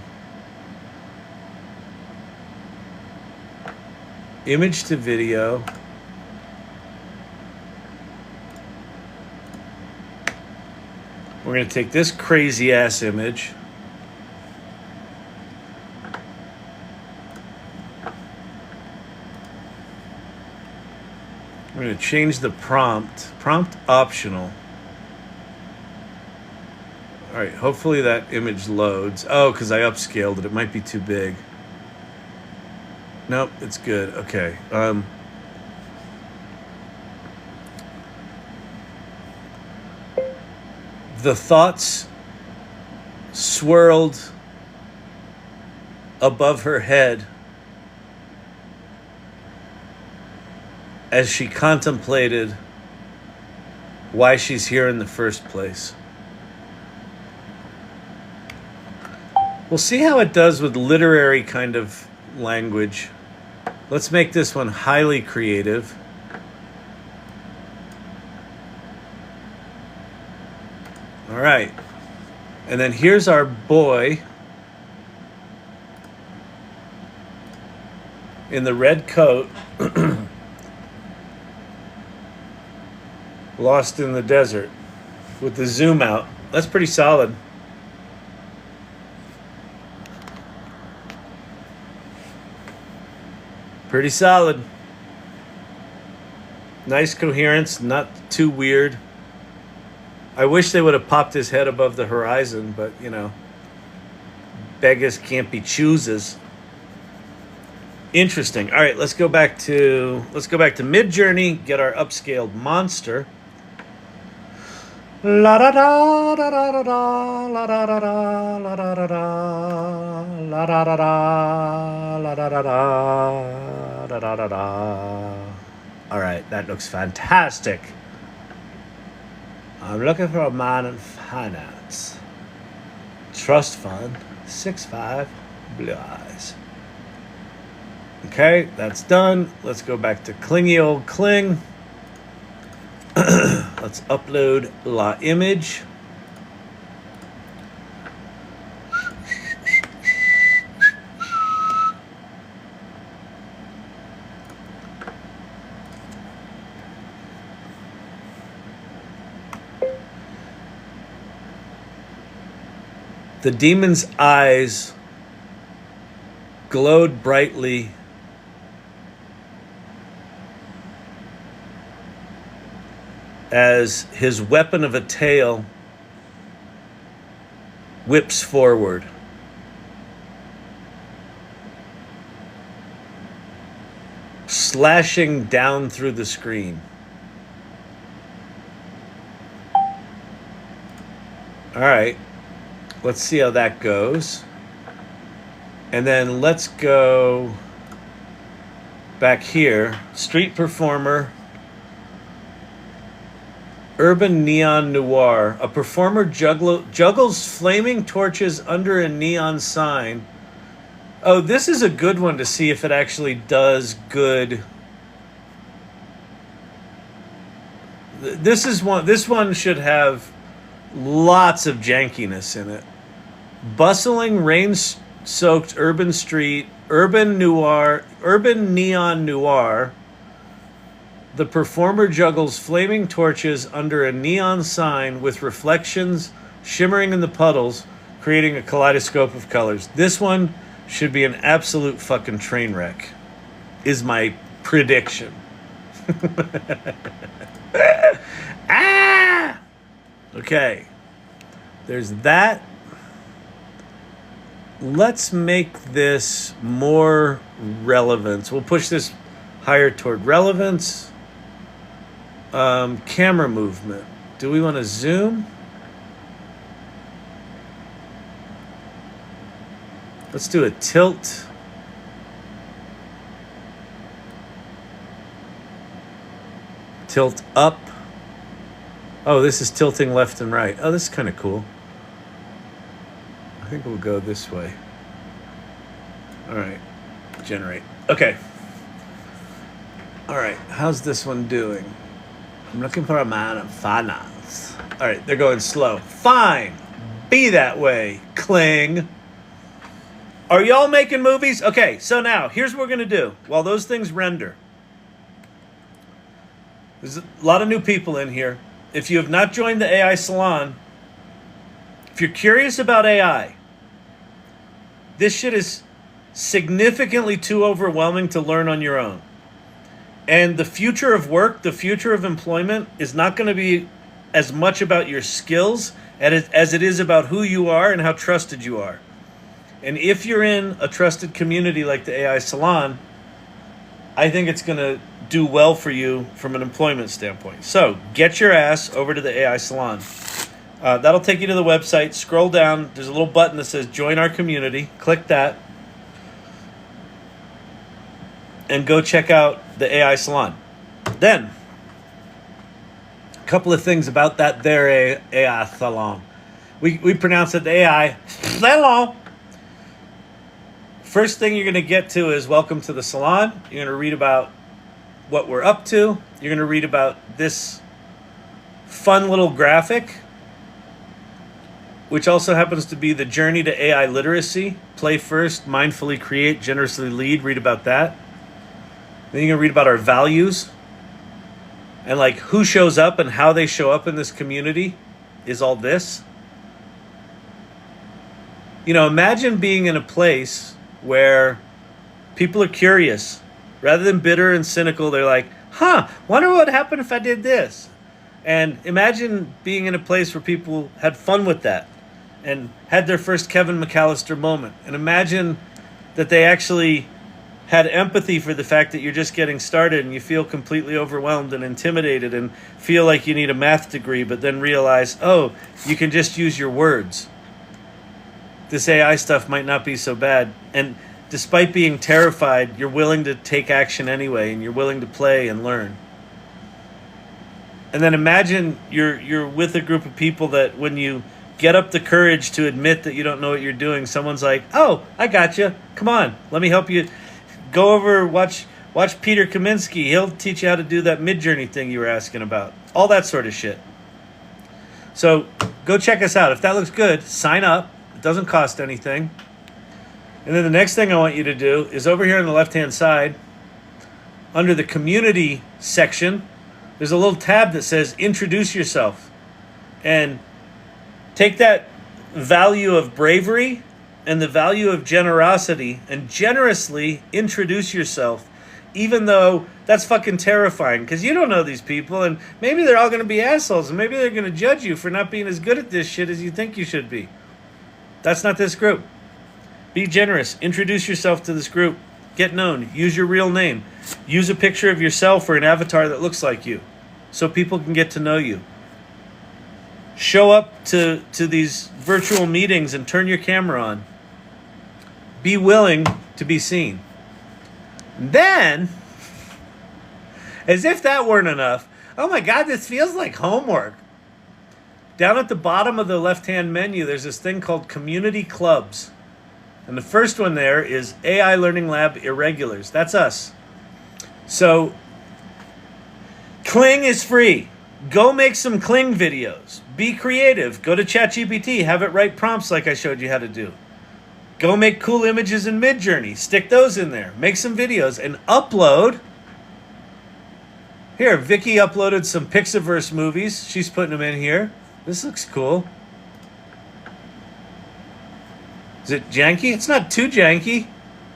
image to video. We're going to take this crazy ass image. We're going to change the prompt. Prompt optional. All right, hopefully that image loads. Oh, because I upscaled it. It might be too big. Nope, it's good. Okay. The thoughts swirled above her head as she contemplated why she's here in the first place. We'll see how it does with literary kind of language. Let's make this one highly creative. All right. And then here's our boy in the red coat, lost in the desert with the zoom out. That's pretty solid. Pretty solid. Nice coherence, not too weird. I wish they would have popped his head above the horizon, but you know, beggars can't be choosers. Interesting. All right, let's go back to MidJourney, get our upscaled monster. La da da da da da da la da da da la da da da la da da da la da da da da da da da. All right, that looks fantastic. I'm looking for a man in finance. Trust fund, 6'5", blue eyes. Okay, that's done. Let's go back to clingy old Kling. Let's upload la image. The demon's eyes glowed brightly as his weapon of a tail whips forward. Slashing down through the screen. All right, let's see how that goes. And then let's go back here. Street performer. Urban neon noir. A performer juggles flaming torches under a neon sign. Oh, this is a good one to see if it actually does good. This one should have lots of jankiness in it. Bustling, rain-soaked urban street, urban neon noir. The performer juggles flaming torches under a neon sign with reflections shimmering in the puddles, creating a kaleidoscope of colors. This one should be an absolute fucking train wreck, is my prediction. Ah! Okay. There's that. Let's make this more relevance. We'll push this higher toward relevance. Camera movement. Do we want to zoom? Let's do a tilt. Tilt up. Oh, this is tilting left and right. Oh, this is kind of cool. I think we'll go this way. All right. Generate. Okay. All right. How's this one doing? I'm looking for a man in finance. All right. They're going slow. Fine. Be that way, Kling. Are y'all making movies? Okay. So now, here's what we're going to do while those things render. There's a lot of new people in here. If you have not joined the AI Salon, if you're curious about AI, this shit is significantly too overwhelming to learn on your own. And the future of work, the future of employment is not going to be as much about your skills as it is about who you are and how trusted you are. And if you're in a trusted community like the AI Salon, I think it's going to do well for you from an employment standpoint. So get your ass over to the AI Salon. That'll take you to the website. Scroll down. There's a little button that says join our community. Click that. And go check out the AI Salon. Then, a couple of things about that there AI Salon. We pronounce it the AI Salon. First thing you're going to get to is welcome to the salon. You're going to read about what we're up to. You're going to read about this fun little graphic, which also happens to be the journey to AI literacy. Play first, mindfully create, generously lead. Read about that. Then you're going to read about our values and like who shows up and how they show up in this community is all this. You know, imagine being in a place where people are curious Rather than bitter and cynical, they're like, huh, wonder what would happen if I did this. And imagine being in a place where people had fun with that and had their first Kevin Mcallister moment. And imagine that they actually had empathy for the fact that you're just getting started and you feel completely overwhelmed and intimidated and feel like you need a math degree, but then realize, oh, you can just use your words. This AI stuff might not be so bad. And despite being terrified, you're willing to take action anyway, and you're willing to play and learn. And then imagine you're with a group of people that when you get up the courage to admit that you don't know what you're doing, someone's like, oh, I got you. Come on, let me help you. Go over, watch Peter Kaminsky. He'll teach you how to do that MidJourney thing you were asking about. All that sort of shit. So go check us out. If that looks good, sign up. It doesn't cost anything. And then the next thing I want you to do is over here on the left-hand side, under the community section, there's a little tab that says introduce yourself. And take that value of bravery and the value of generosity and generously introduce yourself, even though that's fucking terrifying because you don't know these people and maybe they're all going to be assholes and maybe they're going to judge you for not being as good at this shit as you think you should be. That's not this group. Be generous. Introduce yourself to this group. Get known. Use your real name. Use a picture of yourself or an avatar that looks like you so people can get to know you. Show up to these virtual meetings and turn your camera on. Be willing to be seen. Then, as if that weren't enough, oh my God, this feels like homework. Down at the bottom of the left-hand menu, there's this thing called Community Clubs. And the first one there is AI Learning Lab Irregulars. That's us. So, Kling is free. Go make some Kling videos. Be creative. Go to ChatGPT. Have it write prompts like I showed you how to do. Go make cool images in MidJourney. Stick those in there. Make some videos and upload. Here, Vicky uploaded some Pixiverse movies. She's putting them in here. This looks cool. Is it janky? It's not too janky.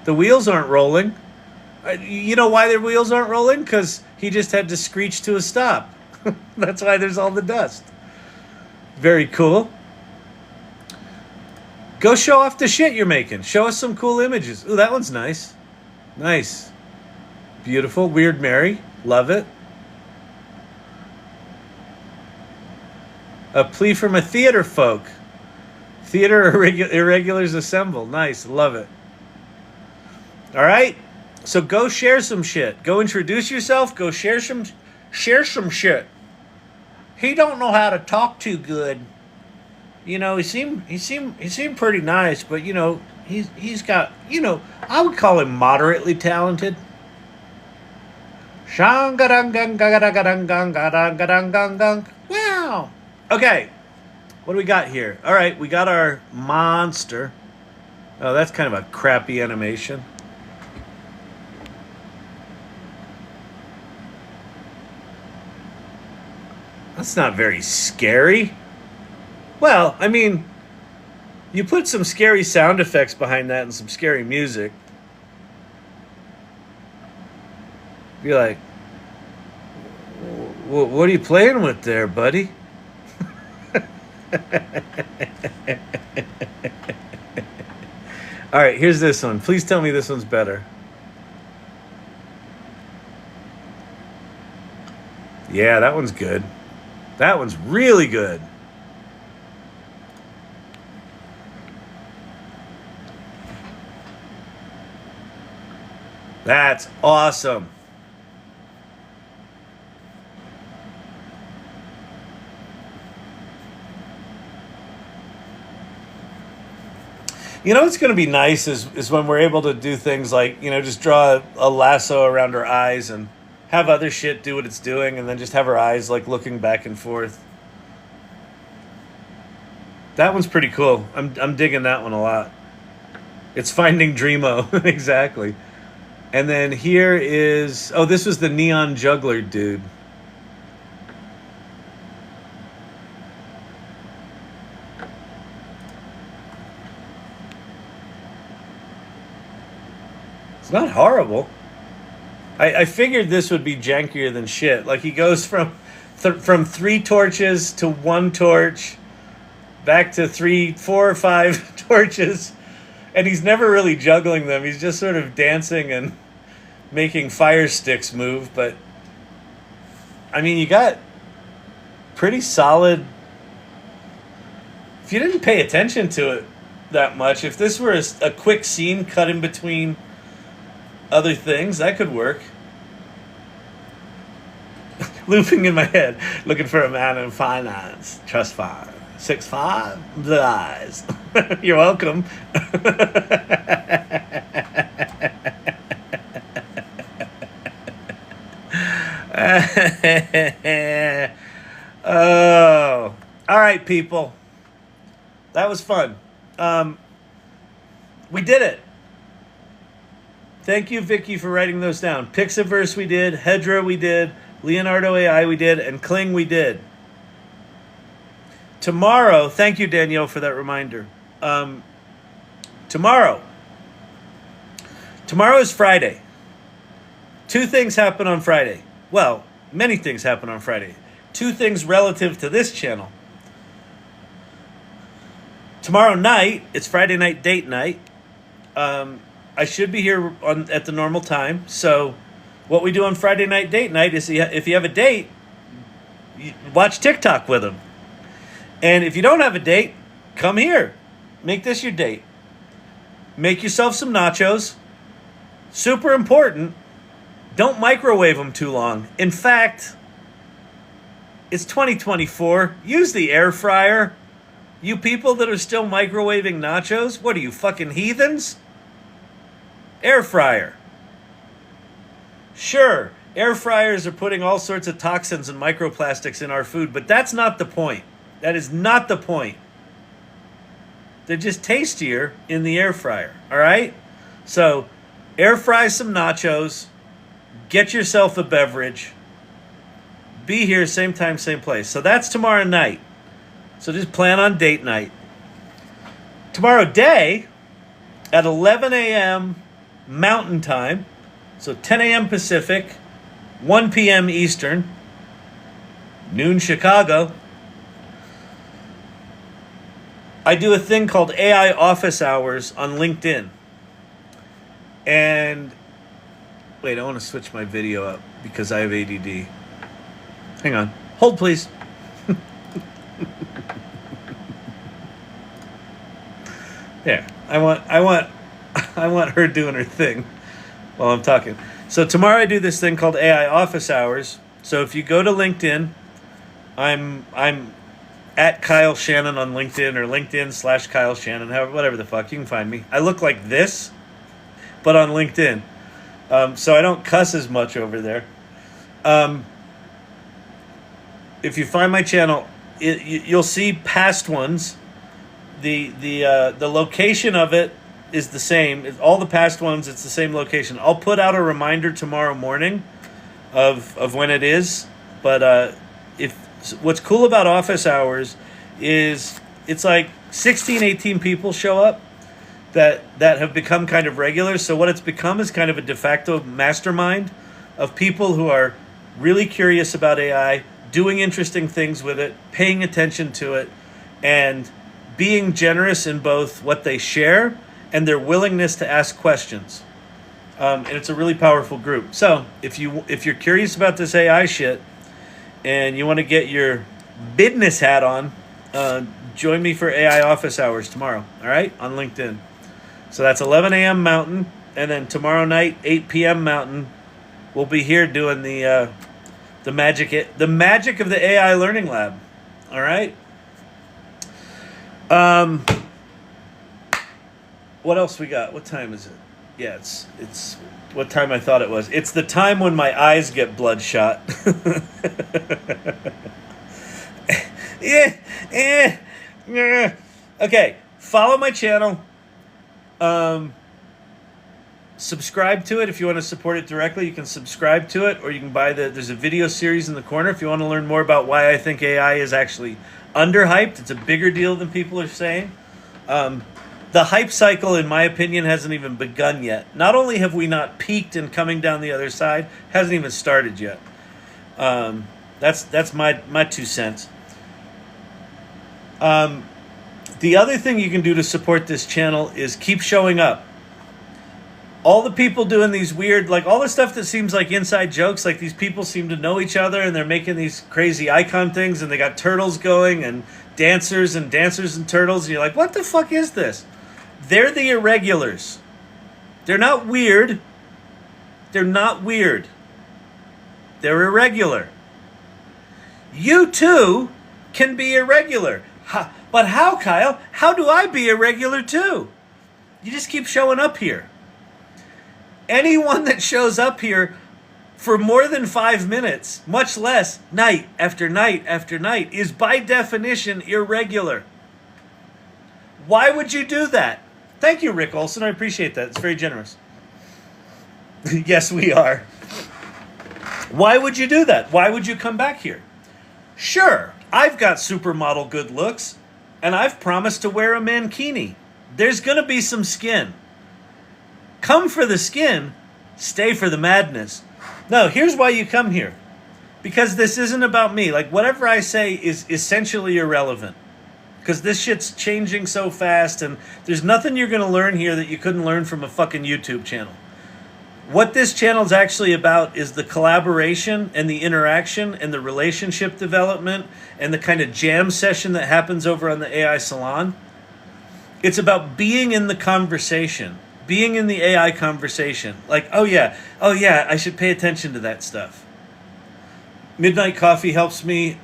The wheels aren't rolling. You know why their wheels aren't rolling? Because he just had to screech to a stop. That's why there's all the dust. Very cool. Go show off the shit you're making. Show us some cool images. Ooh, that one's nice. Nice. Beautiful. Weird Mary. Love it. A plea from a theater folk. Theater Irregulars Assemble. Nice. Love it. All right. So go share some shit. Go introduce yourself. Go share some shit. He don't know how to talk too good. You know, he seemed pretty nice, but you know, he's got, you know, I would call him moderately talented. Wow. Okay. What do we got here? All right, we got our monster. Oh, that's kind of a crappy animation. That's not very scary. Well, I mean, you put some scary sound effects behind that and some scary music. Be like, what are you playing with there, buddy? All right, here's this one. Please tell me this one's better. Yeah, that one's good. That one's really good. That's awesome. You know what's going to be nice is when we're able to do things like, you know, just draw a lasso around her eyes and have other shit do what it's doing and then just have her eyes like looking back and forth. That one's pretty cool. I'm digging that one a lot. It's Finding Dreamo. Exactly. And then here is, oh, this was the neon juggler dude. It's not horrible. I figured this would be jankier than shit. Like he goes from 3 torches to 1 torch, back to 3, 4, or 5 torches, and he's never really juggling them. He's just sort of dancing and making fire sticks move. But I mean, you got pretty solid. If you didn't pay attention to it that much, if this were a quick scene cut in between other things, that could work. Looping in my head, looking for a man in finance, trust fund, 6'5", blue eyes. You're welcome. Oh, all right, people. That was fun. We did it. Thank you, Vicky, for writing those down. Pixiverse we did, Hedra we did, Leonardo.AI we did, and Kling we did. Tomorrow, thank you, Danielle, for that reminder. Tomorrow is Friday. 2 things happen on Friday. Well, many things happen on Friday. 2 things relative to this channel. Tomorrow night, it's Friday night date night. I should be here at the normal time. So what we do on Friday night date night is if you have a date, you watch TikTok with them. And if you don't have a date, come here. Make this your date. Make yourself some nachos. Super important. Don't microwave them too long. In fact, it's 2024. Use the air fryer. You people that are still microwaving nachos, what are you, fucking heathens? Air fryer. Sure, air fryers are putting all sorts of toxins and microplastics in our food, but that's not the point. That is not the point. They're just tastier in the air fryer, all right? So, air fry some nachos, get yourself a beverage, be here same time, same place. So that's tomorrow night. So just plan on date night. Tomorrow day at 11 a.m. Mountain Time, so 10 a.m. Pacific, 1 p.m. Eastern, noon Chicago, I do a thing called AI Office Hours on LinkedIn. And wait, I want to switch my video up because I have ADD. Hang on. Hold, please. There. I want her doing her thing while I'm talking. So tomorrow I do this thing called AI Office Hours. So if you go to LinkedIn, I'm at Kyle Shannon on LinkedIn, or LinkedIn/Kyle Shannon, whatever the fuck, you can find me. I look like this, but on LinkedIn. So I don't cuss as much over there. If you find my channel, you'll see past ones. The location of it is the same. All the past ones, it's the same location. I'll put out a reminder tomorrow morning of when it is. But what's cool about office hours is it's like 16, 18 people show up that have become kind of regular. So what it's become is kind of a de facto mastermind of people who are really curious about AI, doing interesting things with it, paying attention to it, and being generous in both what they share and their willingness to ask questions. And it's a really powerful group. So if you're curious about this AI shit and you want to get your business hat on, join me for AI Office Hours tomorrow, all right, on LinkedIn. So that's 11 a.m. Mountain, and then tomorrow night, 8 p.m. Mountain, we'll be here doing the magic of the AI Learning Lab, all right? What else we got? What time is it? Yeah, it's what time I thought it was. It's the time when my eyes get bloodshot. Yeah. Okay, follow my channel. Subscribe to it if you want to support it directly. You can subscribe to it, or you can buy there's a video series in the corner if you want to learn more about why I think AI is actually underhyped. It's a bigger deal than people are saying. The hype cycle, in my opinion, hasn't even begun yet. Not only have we not peaked and coming down the other side, hasn't even started yet. That's my 2 cents. The other thing you can do to support this channel is keep showing up. All the people doing these weird, like all the stuff that seems like inside jokes, like these people seem to know each other and they're making these crazy icon things and they got turtles going and dancers and turtles. And you're like, what the fuck is this? They're the Irregulars. They're not weird. They're not weird. They're irregular. You too can be irregular. But how, Kyle? How do I be irregular too? You just keep showing up here. Anyone that shows up here for more than 5 minutes, much less night after night after night, is by definition irregular. Why would you do that? Thank you, Rick Olson. I appreciate that. It's very generous. Yes, we are. Why would you do that? Why would you come back here? Sure, I've got supermodel good looks, and I've promised to wear a mankini. There's going to be some skin. Come for the skin, stay for the madness. No, here's why you come here. Because this isn't about me. Like, whatever I say is essentially irrelevant. Because this shit's changing so fast, and there's nothing you're going to learn here that you couldn't learn from a fucking YouTube channel. What this channel's actually about is the collaboration and the interaction and the relationship development and the kind of jam session that happens over on the AI Salon. It's about being in the conversation, being in the AI conversation. Like, oh yeah, I should pay attention to that stuff. Midnight coffee helps me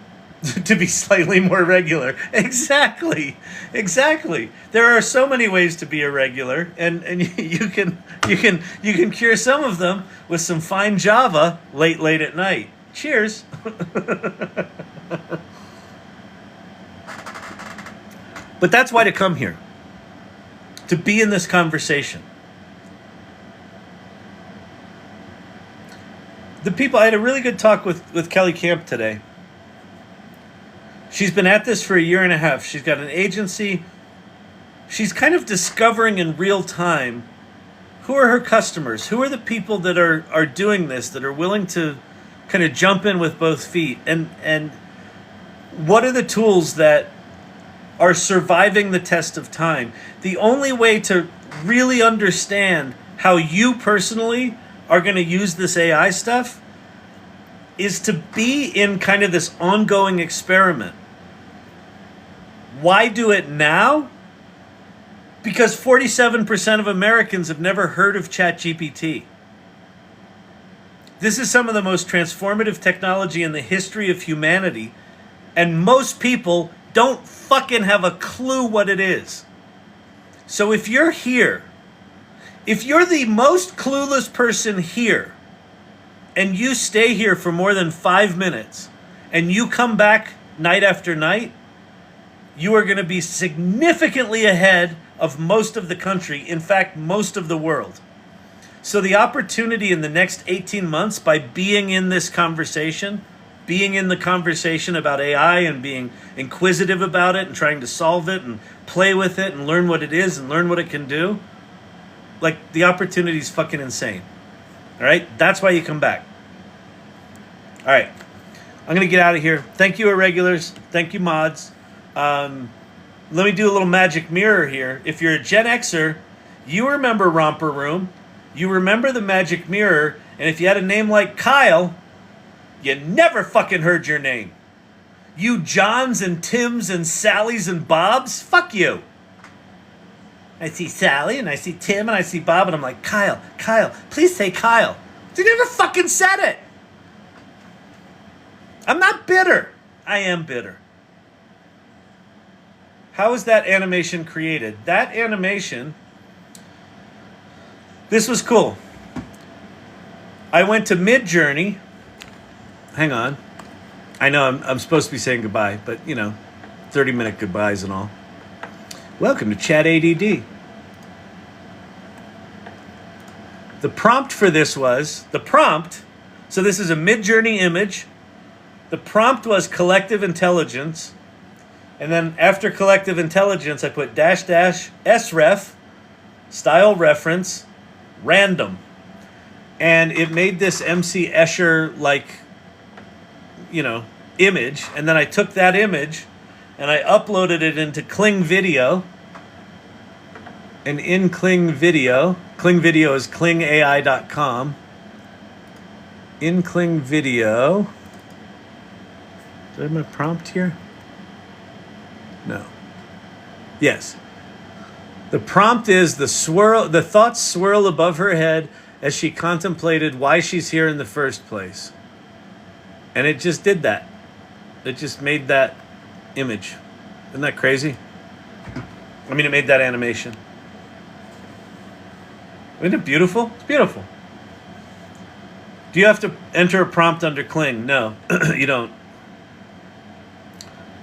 to be slightly more regular. Exactly. There are so many ways to be irregular, and you can cure some of them with some fine Java late at night. Cheers. But that's why to come here. To be in this conversation. The people, I had a really good talk with Kelly Camp today. She's been at this for 1.5 years. She's got an agency. She's kind of discovering in real time who are her customers, who are the people that are doing this, that are willing to kind of jump in with both feet, and what are the tools that are surviving the test of time. The only way to really understand how you personally are going to use this AI stuff is to be in kind of this ongoing experiment. Why do it now? Because 47% of Americans have never heard of ChatGPT. This is some of the most transformative technology in the history of humanity, and most people don't fucking have a clue what it is. So if you're here, if you're the most clueless person here, and you stay here for more than 5 minutes, and you come back night after night, you are going to be significantly ahead of most of the country, in fact, most of the world. So the opportunity in the next 18 months, by being in this conversation, being in the conversation about AI and being inquisitive about it and trying to solve it and play with it and learn what it is and learn what it can do, like, the opportunity is fucking insane. All right? That's why you come back. All right. I'm going to get out of here. Thank you, Irregulars. Thank you, mods. Let me do a little magic mirror here. If you're a Gen Xer, you remember Romper Room. You remember the magic mirror. And if you had a name like Kyle, you never fucking heard your name. You Johns and Tims and Sallys and Bobs, fuck you. I see Sally and I see Tim and I see Bob and I'm like, Kyle, please say Kyle. You never fucking said it. I'm not bitter. I am bitter. How is that animation created? That animation, this was cool. I went to MidJourney. Hang on. I know I'm supposed to be saying goodbye, but 30-minute goodbyes and all. Welcome to Chat ADD. The prompt for this was, so this is a MidJourney image. The prompt was collective intelligence. And then after collective intelligence, I put dash dash sref, style reference, random. And it made this MC Escher like, image. And then I took that image and I uploaded it into Kling Video. And in Kling Video is klingai.com. In Kling Video, do I have my prompt here? No. Yes. The prompt is the thoughts swirl above her head as she contemplated why she's here in the first place. And it just did that. It just made that image. Isn't that crazy? I mean, it made that animation. Isn't it beautiful? It's beautiful. Do you have to enter a prompt under Kling? No, you don't.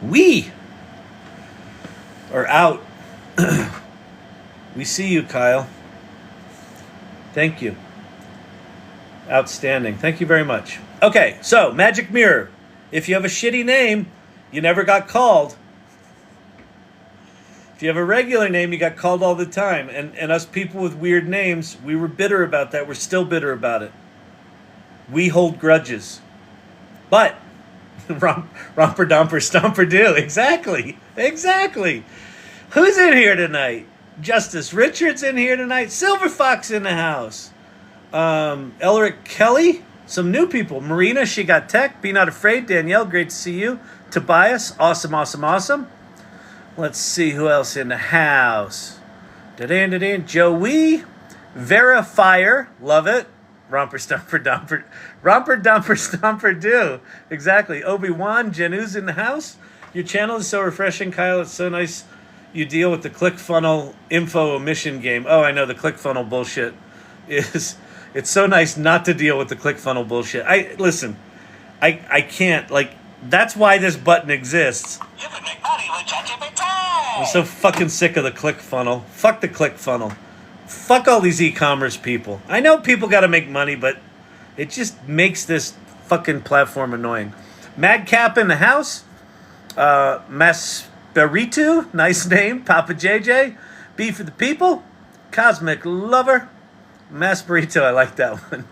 We are out. We see you, Kyle. Thank you. Outstanding. Thank you very much. Okay, so Magic Mirror. If you have a shitty name, you never got called. If you have a regular name, you got called all the time. And us people with weird names, we were bitter about that. We're still bitter about it. We hold grudges. But, romper domper stomper do. Exactly. Who's in here tonight? Justice Richards in here tonight. Silver Fox in the house. Elric Kelly. Some new people. Marina, she got tech. Be not afraid. Danielle, great to see you. Tobias, awesome. Let's see who else in the house. Joey. Vera Fire. Love it. Romper Dumper Stomper do. Exactly. Obi-Wan, Jenu's in the house. Your channel is so refreshing, Kyle. It's so nice you deal with the Clickfunnel Info omission game. Oh, I know, the Clickfunnel bullshit is... It's so nice not to deal with the Clickfunnel bullshit. I can't. Like, that's why this button exists. You can make money with ChatGPT. I'm so fucking sick of the Clickfunnel. Fuck the Clickfunnel. Fuck all these e-commerce people. I know people got to make money, but it just makes this fucking platform annoying. Madcap in the house. Masperitu, nice name. Papa JJ. B for the people. Cosmic Lover. Mass Burrito, I like that one.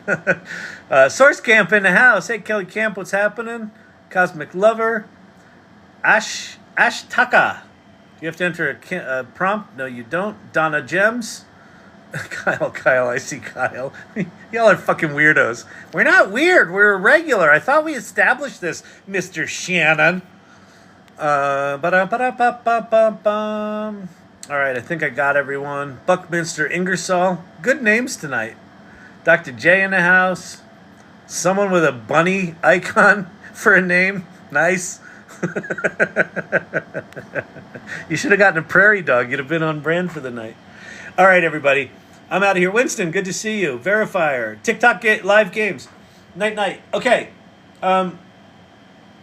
Source Camp in the house. Hey, Kelly Camp, what's happening? Cosmic Lover. Ashtaka. You have to enter a prompt? No, you don't. Donna Gems. Kyle, I see Kyle. Y'all are fucking weirdos. We're not weird. We're irregular. I thought we established this, Mr. Shannon. All right, I think I got everyone. Buckminster Ingersoll. Good names tonight. Dr. J in the house. Someone with a bunny icon for a name. Nice. You should have gotten a prairie dog. You'd have been on brand for the night. All right, everybody. I'm out of here. Winston, good to see you. Verifier. TikTok live games. Night. Okay.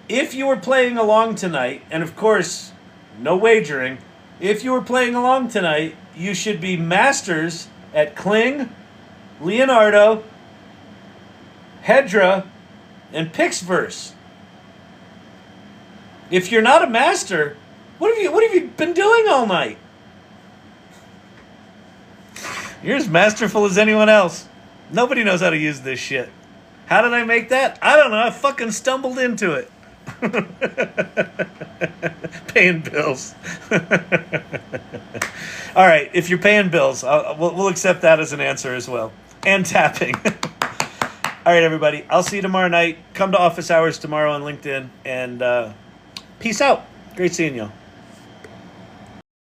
If you were playing along tonight, and of course, no wagering, if you were playing along tonight, you should be masters at Kling, Leonardo, Hedra, and Pixiverse. If you're not a master, what have you been doing all night? You're as masterful as anyone else. Nobody knows how to use this shit. How did I make that? I don't know. I fucking stumbled into it. Paying bills. All right, if you're paying bills, we'll accept that as an answer as well. And tapping. All right, everybody. I'll see you tomorrow night. Come to office hours tomorrow on LinkedIn. And peace out. Great seeing you.